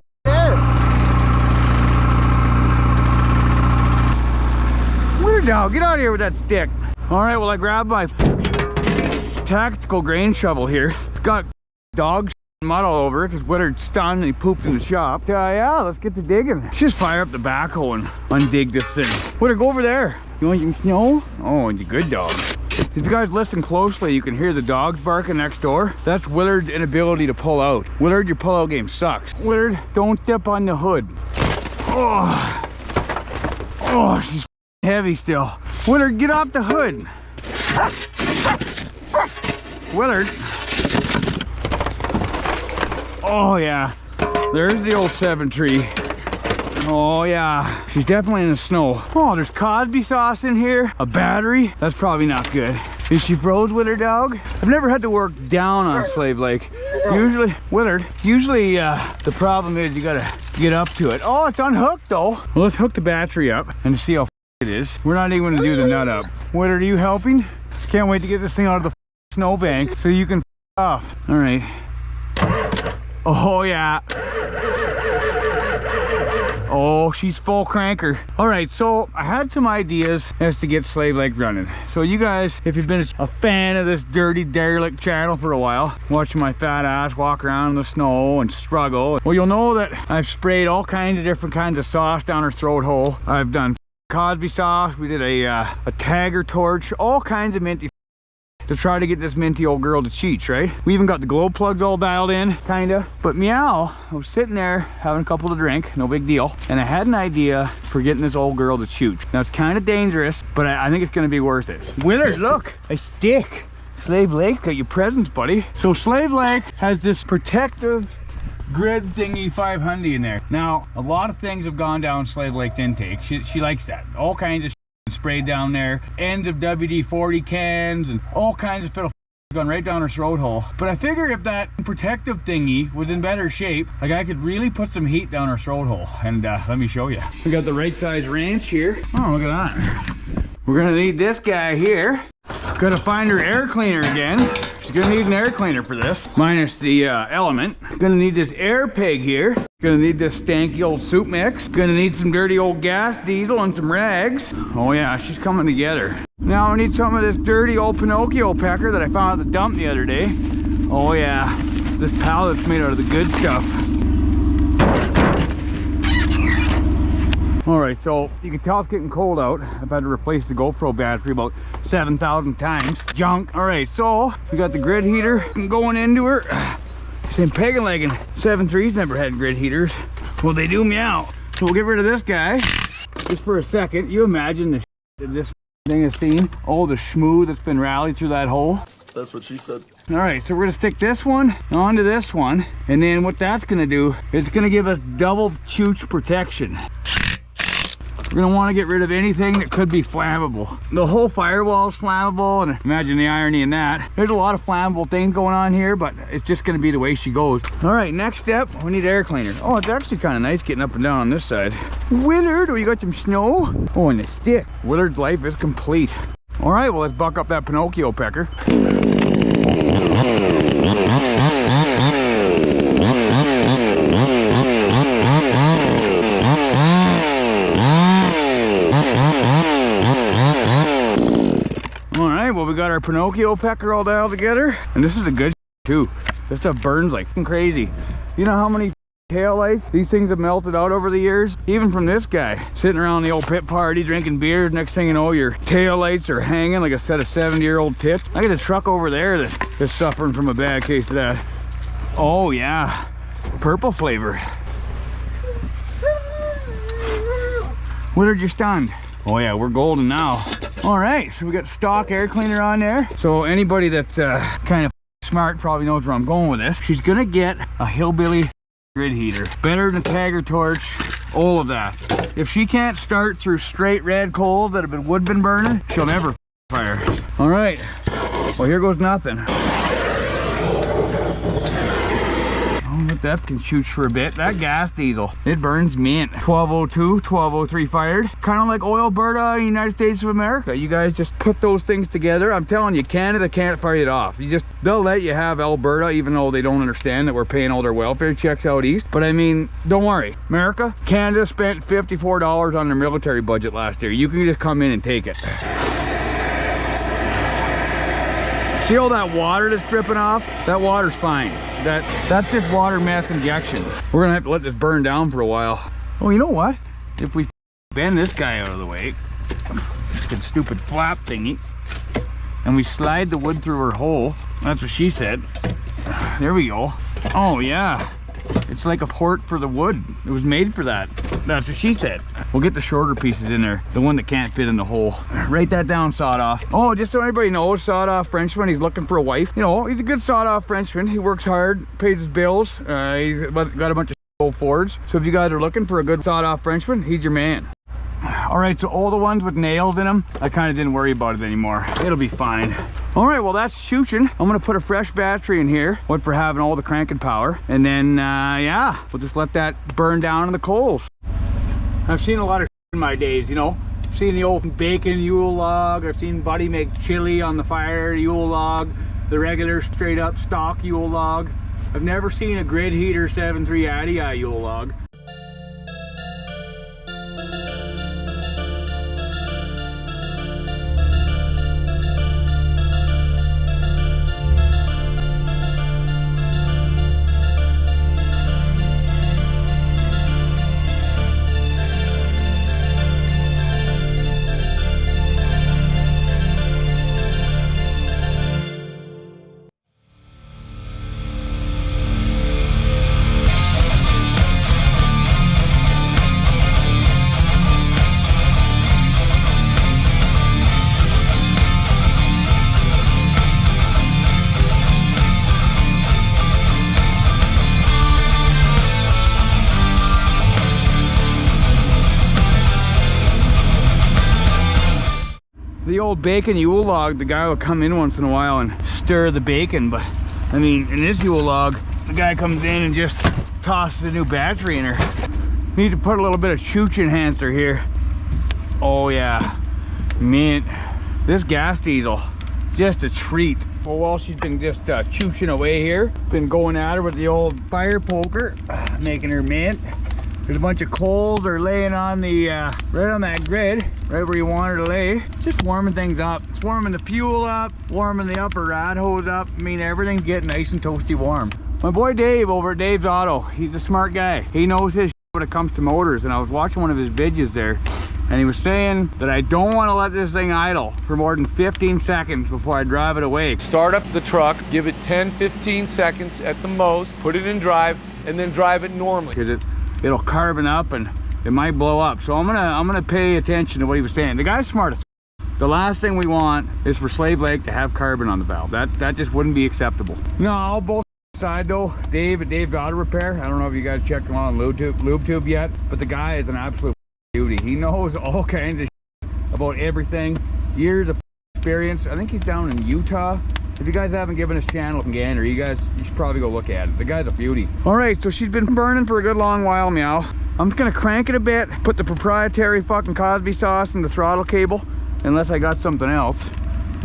now, get out of here with that stick. All right, well, I grabbed my tactical grain shovel here. It's got dog mud all over it because Willard's stunned and he pooped in the shop. Yeah, let's get to digging. Let's just fire up the backhoe and undig this thing. Willard, go over there. You want some snow? Oh, you good dog. If you guys listen closely, you can hear the dogs barking next door. That's Willard's inability to pull out. Willard, your pull-out game sucks. Willard, don't step on the hood. Oh, she's heavy still. Willard, get off the hood. Willard. Oh yeah, there's the old 7 tree. Oh yeah, she's definitely in the snow. Oh, there's Cosby sauce in here, a battery. That's probably not good. Is she froze with her dog? I've never had to work down on Slade Lake. Usually, Willard, the problem is you gotta get up to it. Oh, it's unhooked though. Well, let's hook the battery up and see how it is. We're not even gonna do the nut up. Willard, are you helping? Can't wait to get this thing out of the snowbank so you can off. All right. Oh yeah. Oh, she's full cranker. All right, so I had some ideas as to get Slade Lake running. So you guys, if you've been a fan of this dirty derelict channel for a while, watching my fat ass walk around in the snow and struggle, well, you'll know that I've sprayed all kinds of different kinds of sauce down her throat hole. I've done Cosby sauce, we did a tagger torch, all kinds of minty to try to get this minty old girl to cheech, right? We even got the glow plugs all dialed in, kinda. But meow, I was sitting there having a couple to drink, no big deal. And I had an idea for getting this old girl to cheech. Now it's kind of dangerous, but I think it's gonna be worth it. Willard, look, a stick. Slade Lake got your presents, buddy. So Slade Lake has this protective grid thingy 500 in there. Now, a lot of things have gone down Slade Lake's intake. She likes that. All kinds of sprayed down there, ends of WD-40 cans and all kinds of fiddle gone right down her throat hole. But I figure if that protective thingy was in better shape, like I could really put some heat down her throat hole. And let me show you. We got the right size wrench here. Oh, look at that. We're gonna need this guy here. Gotta find her air cleaner again. She's gonna need an air cleaner for this, minus the element. Gonna need this air peg here. Gonna need this stanky old soup mix. Gonna need some dirty old gas diesel and some rags. Oh yeah, she's coming together. Now I need some of this dirty old Pinocchio pecker that I found at the dump the other day. Oh yeah, this pallet's made out of the good stuff. All right, so you can tell it's getting cold out. I've had to replace the GoPro battery about 7,000 times. Junk. All right, so we got the grid heater going into her. Same pegging legging. 7.3's never had grid heaters. Well, they do meow. So we'll get rid of this guy just for a second. You imagine this thing has seen. Oh, the schmoo that's been rallied through that hole. That's what she said. All right, so we're gonna stick this one onto this one, and then what that's gonna do is it's gonna give us double chooch protection. We're gonna wanna get rid of anything that could be flammable. The whole firewall is flammable, and imagine the irony in that. There's a lot of flammable things going on here, but it's just gonna be the way she goes. All right, next step, we need air cleaner. Oh, it's actually kind of nice getting up and down on this side. Willard, oh, you got some snow? Oh, and the stick. Willard's life is complete. All right, well, let's buck up that Pinocchio pecker. All right, well, we got our Pinocchio pecker all dialed together, and this is a good too. This stuff burns like crazy. You know how many tail lights these things have melted out over the years? Even from this guy sitting around the old pit party drinking beers, next thing you know, your tail lights are hanging like a set of 70-year-old tits. I got a truck over there that's suffering from a bad case of that. Oh yeah, purple flavor. Willard, you're stunned. Oh yeah, we're golden now. All right, so we got stock air cleaner on there. So anybody that's kind of smart probably knows where I'm going with this. She's gonna get a hillbilly grid heater. Better than a Tagger torch, all of that. If she can't start through straight red coals that have wood been burning, she'll never fire. All right, well, here goes nothing. Let that can shoot for a bit. That gas diesel, it burns mint. 1202, 1203 fired. Kind of like Alberta, United States of America. You guys just put those things together. I'm telling you, Canada can't fire it off. They'll let you have Alberta, even though they don't understand that we're paying all their welfare checks out east. But I mean, don't worry. America, Canada spent $54 on their military budget last year. You can just come in and take it. See all that water that's dripping off? That water's fine. That's just water mass injection. We're gonna have to let this burn down for a while. Oh, you know what? If we bend this guy out of the way, this stupid flap thingy, and we slide the wood through her hole, that's what she said. There we go. Oh yeah, it's like a port for the wood. It was made for that. That's what she said. We'll get the shorter pieces in there, the one that can't fit in the hole. Write that down, sawed off. Oh, just so everybody knows, sawed off Frenchman, he's looking for a wife. You know, he's a good sawed off Frenchman. He works hard, pays his bills. He's got a bunch of old Fords. So if you guys are looking for a good sawed off Frenchman, he's your man. All right, so all the ones with nails in them, I kind of didn't worry about it anymore. It'll be fine. All right, well, that's shooting. I'm gonna put a fresh battery in here, what for having all the cranking power. And then, yeah, we'll just let that burn down in the coals. I've seen a lot of in my days, you know. I've seen the old bacon Yule log. I've seen Buddy make chili on the fire Yule log. The regular straight up stock Yule log. I've never seen a grid heater 7.3 ADI Yule log. The old bacon Yule log, the guy will come in once in a while and stir the bacon, but I mean, in this Yule log, the guy comes in and just tosses a new battery in her. Need to put a little bit of chooch enhancer here. Oh yeah, man, this gas diesel, just a treat. Well, while she's been just chooching away here, been going at her with the old fire poker, making her mint. There's a bunch of coals are laying on the, right on that grid, right where you want her to lay. Just warming things up. It's warming the fuel up, warming the upper rod hose up. I mean, everything's getting nice and toasty warm. My boy Dave over at Dave's Auto, he's a smart guy. He knows his shit when it comes to motors, and I was watching one of his videos there, and he was saying that I don't want to let this thing idle for more than 15 seconds before I drive it away. Start up the truck, give it 10-15 seconds at the most, put it in drive, and then drive it normally. Because it'll carbon up and it might blow up. So I'm gonna pay attention to what he was saying. The guy's smart as the last thing we want is for Slade Lake to have carbon on the valve. That just wouldn't be acceptable. No, both side though, Dave Auto Repair. I don't know if you guys checked him on lube tube yet, but the guy is an absolute beauty. He knows all kinds of about everything. Years of experience. I think he's down in Utah. If you guys haven't given his channel a gander, you should probably go look at it. The guy's a beauty. All right, so she's been burning for a good long while, meow. I'm just gonna crank it a bit, put the proprietary fucking Cosby sauce in the throttle cable, unless I got something else.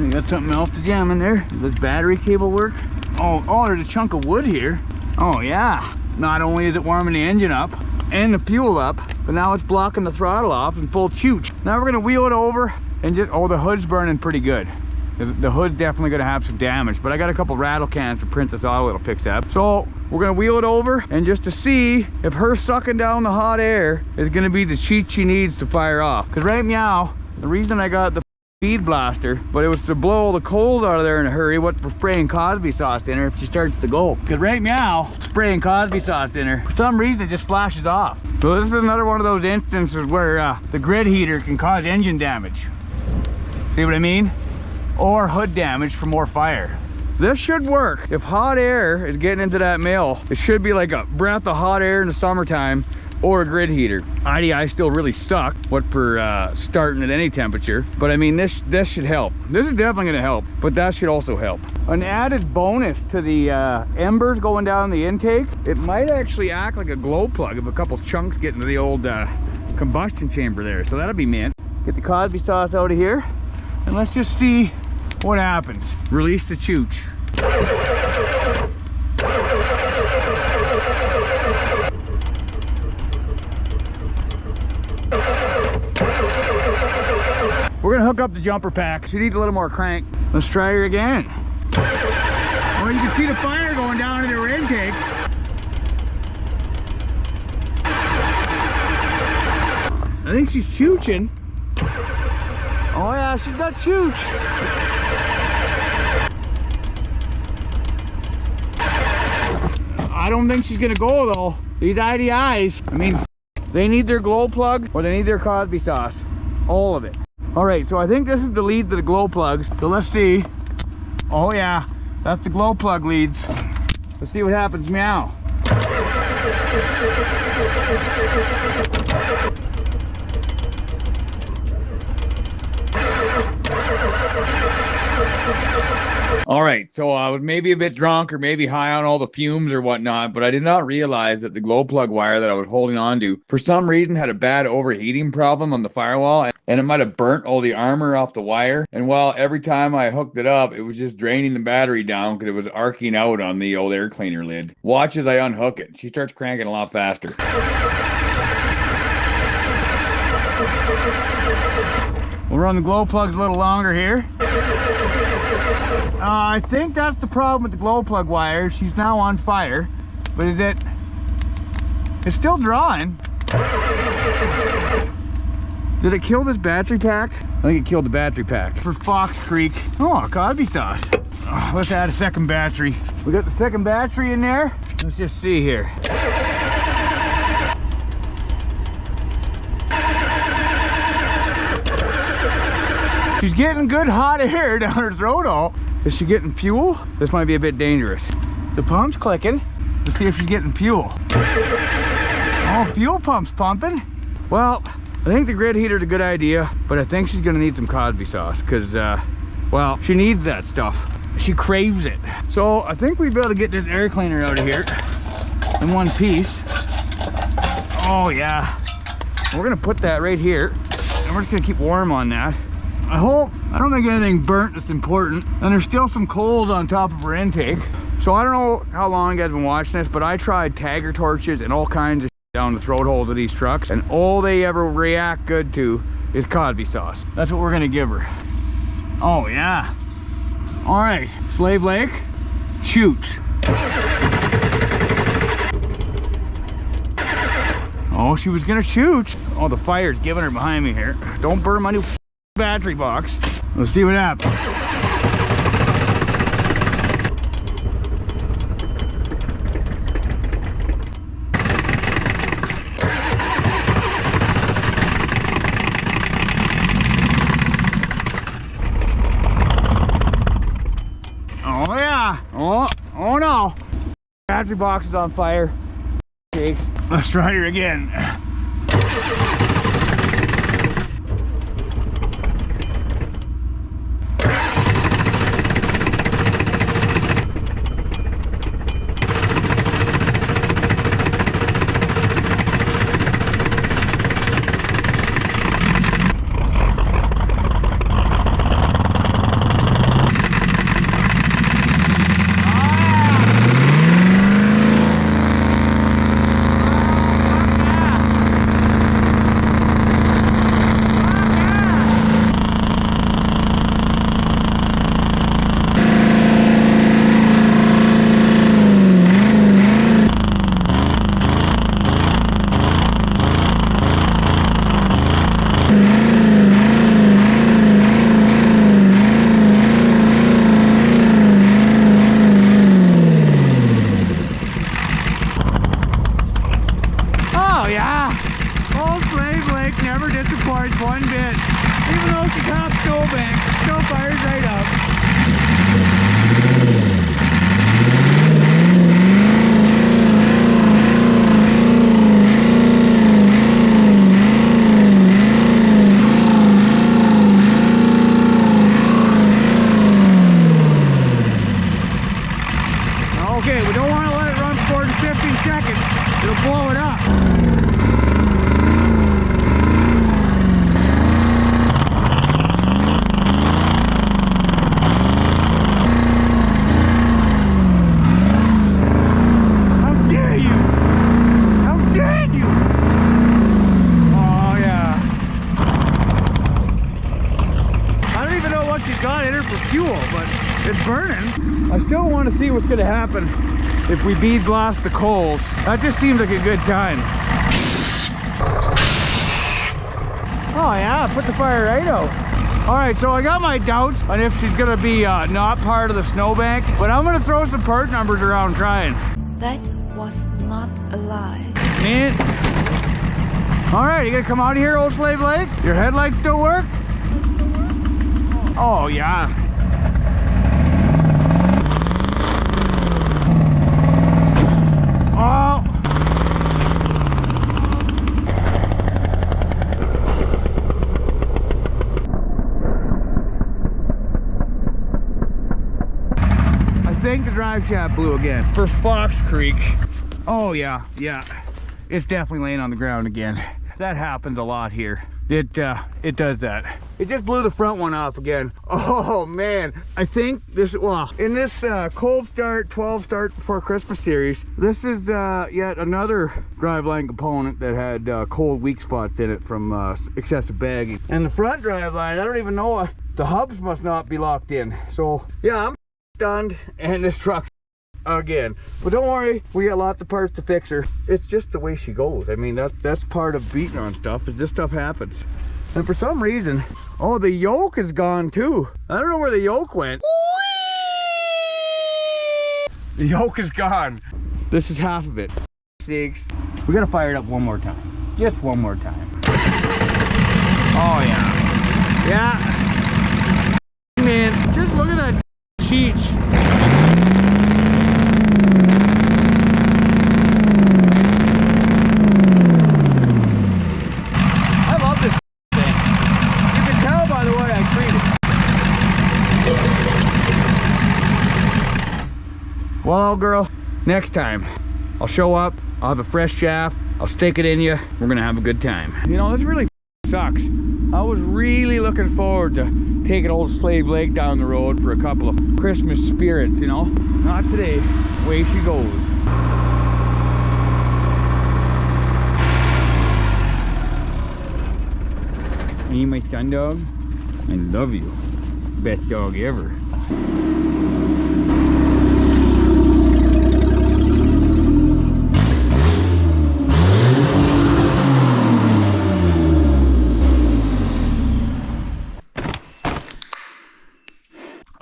You got something else to jam in there? Does battery cable work? Oh, there's a chunk of wood here. Oh yeah. Not only is it warming the engine up and the fuel up, but now it's blocking the throttle off in full chooch. Now we're gonna wheel it over and just, oh, the hood's burning pretty good. The hood's definitely gonna have some damage, but I got a couple rattle cans for Princess Auto it'll fix that. So we're gonna wheel it over and just to see if her sucking down the hot air is gonna be the cheat she needs to fire off. Cause right meow, the reason I got the speed blaster, but it was to blow all the cold out of there in a hurry. What for spraying Cosby sauce in her if she starts to go. Cause right meow, spraying Cosby sauce in her, for some reason it just flashes off. So this is another one of those instances where the grid heater can cause engine damage. See what I mean? Or hood damage for more fire. This should work. If hot air is getting into that mill, it should be like a breath of hot air in the summertime or a grid heater. IDI still really suck, what for starting at any temperature, but I mean this should help. This is definitely gonna help, but that should also help. An added bonus to the embers going down the intake, it might actually act like a glow plug if a couple chunks get into the old combustion chamber there, so that'll be mint. Get the Cosby sauce out of here, and let's just see what happens. Release the chooch. We're gonna hook up the jumper pack. She needs a little more crank. Let's try her again. Well, you can see the fire going down into her intake. I think she's chooching. Oh yeah, she's got chooch. I don't think she's gonna go though. These IDIs, I mean, they need their glow plug or they need their Cosby sauce. All of it. All right, so I think this is the lead to the glow plugs. So let's see. Oh yeah, that's the glow plug leads. Let's see what happens, meow. All right, so I was maybe a bit drunk or maybe high on all the fumes or whatnot, but I did not realize that the glow plug wire that I was holding on to for some reason had a bad overheating problem on the firewall, and it might have burnt all the armor off the wire. And while every time I hooked it up, it was just draining the battery down because it was arcing out on the old air cleaner lid. Watch as I unhook it. She starts cranking a lot faster. We'll run the glow plugs a little longer here. I think that's the problem with the glow plug wire. She's now on fire, but it's still drawing. Did it kill this battery pack? I think it killed the battery pack. For Fox Creek. Oh, Cosby sauce. Oh, let's add a second battery. We got the second battery in there. Let's just see here. She's getting good hot air down her throat all. Is she getting fuel? This might be a bit dangerous. The pump's clicking. Let's see if she's getting fuel. Oh, fuel pump's pumping. Well, I think the grid heater's a good idea, but I think she's gonna need some Cosby sauce because, well, she needs that stuff. She craves it. So I think we'd be able to get this air cleaner out of here in one piece. Oh yeah. We're gonna put that right here and we're just gonna keep warm on that. I don't think anything burnt that's important. And there's still some coals on top of her intake. So I don't know how long you guys have been watching this, but I tried Tagger torches and all kinds of shit down the throat holes of these trucks, and all they ever react good to is Cosby sauce. That's what we're gonna give her. Oh yeah. All right, Slade Lake, shoot. Oh, she was gonna shoot. Oh, the fire's giving her behind me here. Don't burn my new battery box. Let's see what happens. battery box is on fire. Let's try her again. Oh yeah, old Slade Lake never disappoints one bit. Even though she tops snowbank, still fires right up. Okay, we don't want to let it run for 15 seconds. It'll blow it up. Fuel, but it's burning. I still want to see what's going to happen if we bead blast the coals. That just seems like a good time. Oh yeah, put the fire right out. All right, so I got my doubts on if she's going to be not part of the snowbank, but I'm going to throw some part numbers around trying. That was not a lie. Man. All right, you going to come out of here, old Slade Lake? Your headlights still work? Oh yeah. I think the drive shaft blew again for Fox Creek. Oh yeah, it's definitely laying on the ground again. That happens a lot here. It does that. It just blew the front one off again. Oh man, I think this, well, in this cold start 12 start before Christmas series, this is yet another driveline component that had cold weak spots in it from excessive bagging. And the front driveline, I don't even know, the hubs must not be locked in. So yeah, I'm stunned, and this truck again. But don't worry, we got lots of parts to fix her. It's just the way she goes. I mean, that's part of beating on stuff, is this stuff happens. And for some reason, oh, the yoke is gone too. I don't know where the yoke went. The yoke is gone. This is half of it. Sakes. We gotta fire it up one more time. Just one more time. Oh yeah. Yeah. Man, just look at that sheet. I love this thing. You can tell by the way I treat it. Well, girl, next time I'll show up, I'll have a fresh shaft, I'll stick it in you, we're gonna have a good time. You know, this really sucks. I was really looking forward to taking old Slade Lake down the road for a couple of Christmas spirits, you know? Not today. Away she goes. You my son dog? I love you. Best dog ever.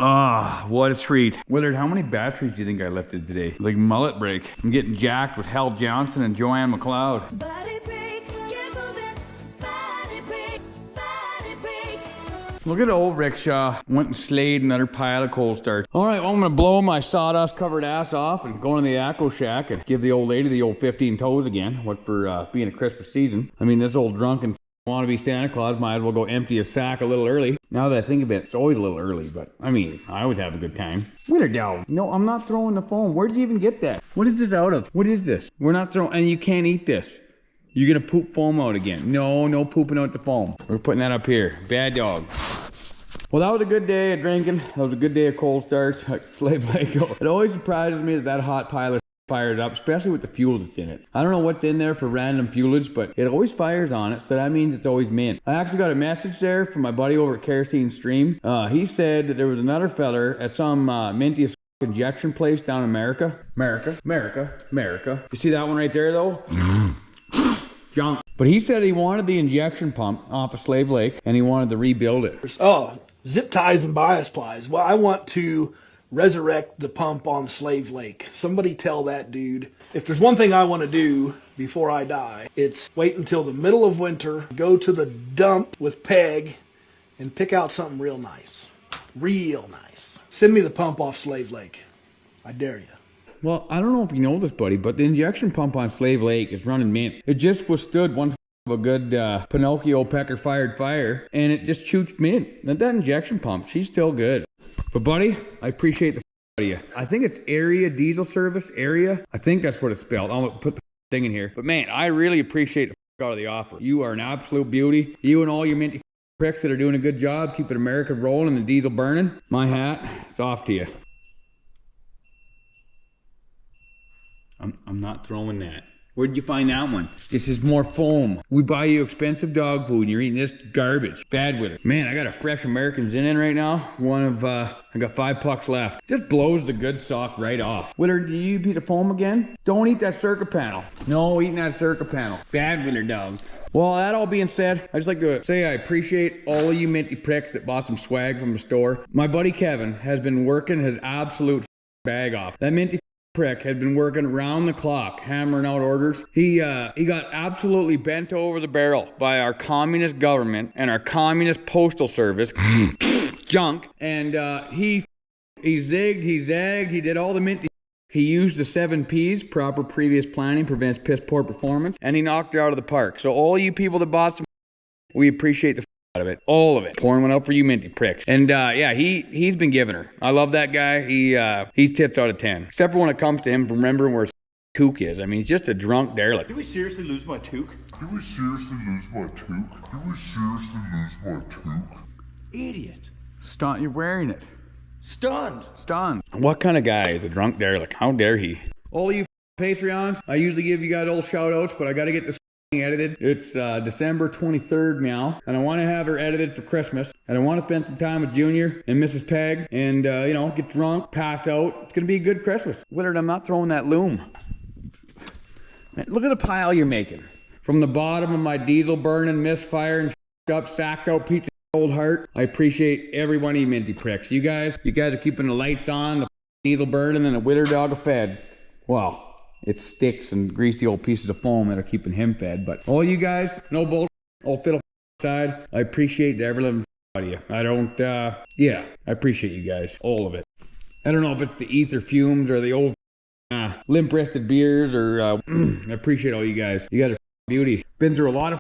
Ah, what a treat. Willard, how many batteries do you think I lifted today? Like mullet break. I'm getting jacked with Hal Johnson and Joanne McLeod. Body break, get moving. Body break, body break. Look at old Rickshaw. Went and slayed another pile of coal starch. All right, well, I'm gonna blow my sawdust covered ass off and go into the Acco Shack and give the old lady the old 15 toes again. What for being a Christmas season. I mean, this old drunken wannabe Santa Claus might as well go empty his sack a little early. Now that I think of it, it's always a little early, but I mean, I always have a good time. Winter down. No, I'm not throwing the foam. Where did you even get that? What is this out of? What is this? We're not throwing, and you can't eat this. You're gonna poop foam out again. No, no pooping out the foam. We're putting that up here. Bad dog. Well, that was a good day of drinking. That was a good day of cold starts at Slade Lake. It always surprises me that hot pile is fired up, especially with the fuel that's in it. I don't know what's in there for random fuelage, but it always fires on it, so that means it's always mint. I actually got a message there from my buddy over at Kerosene Stream. He said that there was another feller at some minty injection place down in America. America. You see that one right there though? Junk. But he said he wanted the injection pump off of Slade Lake and he wanted to rebuild it. Oh, zip ties and bias plies. Well, I want to resurrect the pump on Slade Lake. Somebody tell that dude, if there's one thing I want to do before I die, it's wait until the middle of winter, go to the dump with Peg and pick out something real nice. Real nice. Send me the pump off Slade Lake. I dare you. Well, I don't know if you know this, buddy, but the injection pump on Slade Lake is running mint. It just withstood one of a good Pinocchio pecker-fired fire, and it just chooks mint. And that injection pump, she's still good. But buddy, I appreciate the out of you. I think it's Area Diesel Service, Area. I think that's what it's spelled. I'll put the thing in here. But man, I really appreciate the out of the offer. You are an absolute beauty. You and all your minty pricks that are doing a good job keeping America rolling and the diesel burning. My hat, it's off to you. I'm not throwing that. Where'd you find that one? This is more foam. We buy you expensive dog food and you're eating this garbage. Bad with it. Man, I got a fresh American Zin in right now. I got 5 pucks left. Just blows the good sock right off. Willard, do you eat the foam again? Don't eat that circuit panel. No, eating that circuit panel. Bad Willard dog. Well, that all being said, I'd just like to say I appreciate all of you minty pricks that bought some swag from the store. My buddy Kevin has been working his absolute bag off. That minty prick had been working round the clock hammering out orders. He got absolutely bent over the barrel by our communist government and our communist postal service junk, and he zigged, he zagged, he did all the minty. He used the 7 P's, proper previous planning prevents piss poor performance, and he knocked her out of the park. So all you people that bought some, we appreciate the out of it, all of it. Pouring one out for you minty pricks. And yeah, he's been giving her. I love that guy. He's tits out of 10. Except for when it comes to him remembering where his kook is. I mean, he's just a drunk derelict. Did we seriously lose my toque? Idiot. Stunned. You're wearing it. Stunned. What kind of guy is a drunk derelict? How dare he? All of you Patreons, I usually give you guys old shout outs, but I gotta get this edited. It's December 23rd now, and I want to have her edited for Christmas, and I want to spend some time with Junior and Mrs. Peg, and you know, get drunk, pass out. It's gonna be a good Christmas. Willard, I'm not throwing that loom. Man, look at the pile you're making. From the bottom of my diesel burning, misfire and up, sacked out piece of old heart. I appreciate every one of you minty pricks. You guys are keeping the lights on, the diesel burning, and the Willard dog fed. Well, it's sticks and greasy old pieces of foam that are keeping him fed. But all you guys, no bullshit, old fiddle side, I appreciate every living out of you. I don't, yeah, I appreciate you guys, all of it. I don't know if it's the ether fumes or the old limp-wristed beers or, I appreciate all you guys. You guys are beauty. Been through a lot of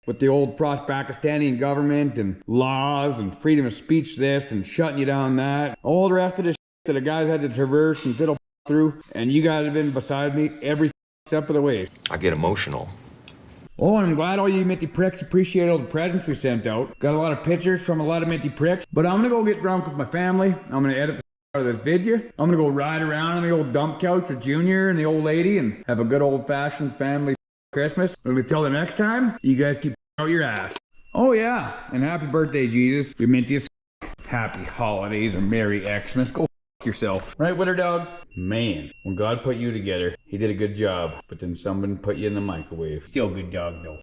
with the old Pakistani government and laws and freedom of speech this and shutting you down that. All the rest of this that the guys had to traverse and fiddle through, and you guys have been beside me every step of the way. I get emotional. Oh, and I'm glad all you minty pricks appreciate all the presents we sent out. Got a lot of pictures from a lot of minty pricks, but I'm gonna go get drunk with my family. I'm gonna edit the out of this video. I'm gonna go ride around on the old dump couch with Junior and the old lady and have a good old-fashioned family Christmas. But until the next time, you guys keep out your ass. Oh yeah, and happy birthday, Jesus. Your mintiest happy holidays and Merry Xmas. Go yourself. Right, Winter Dog? Man, when God put you together, he did a good job, but then someone put you in the microwave. Still a good dog, though.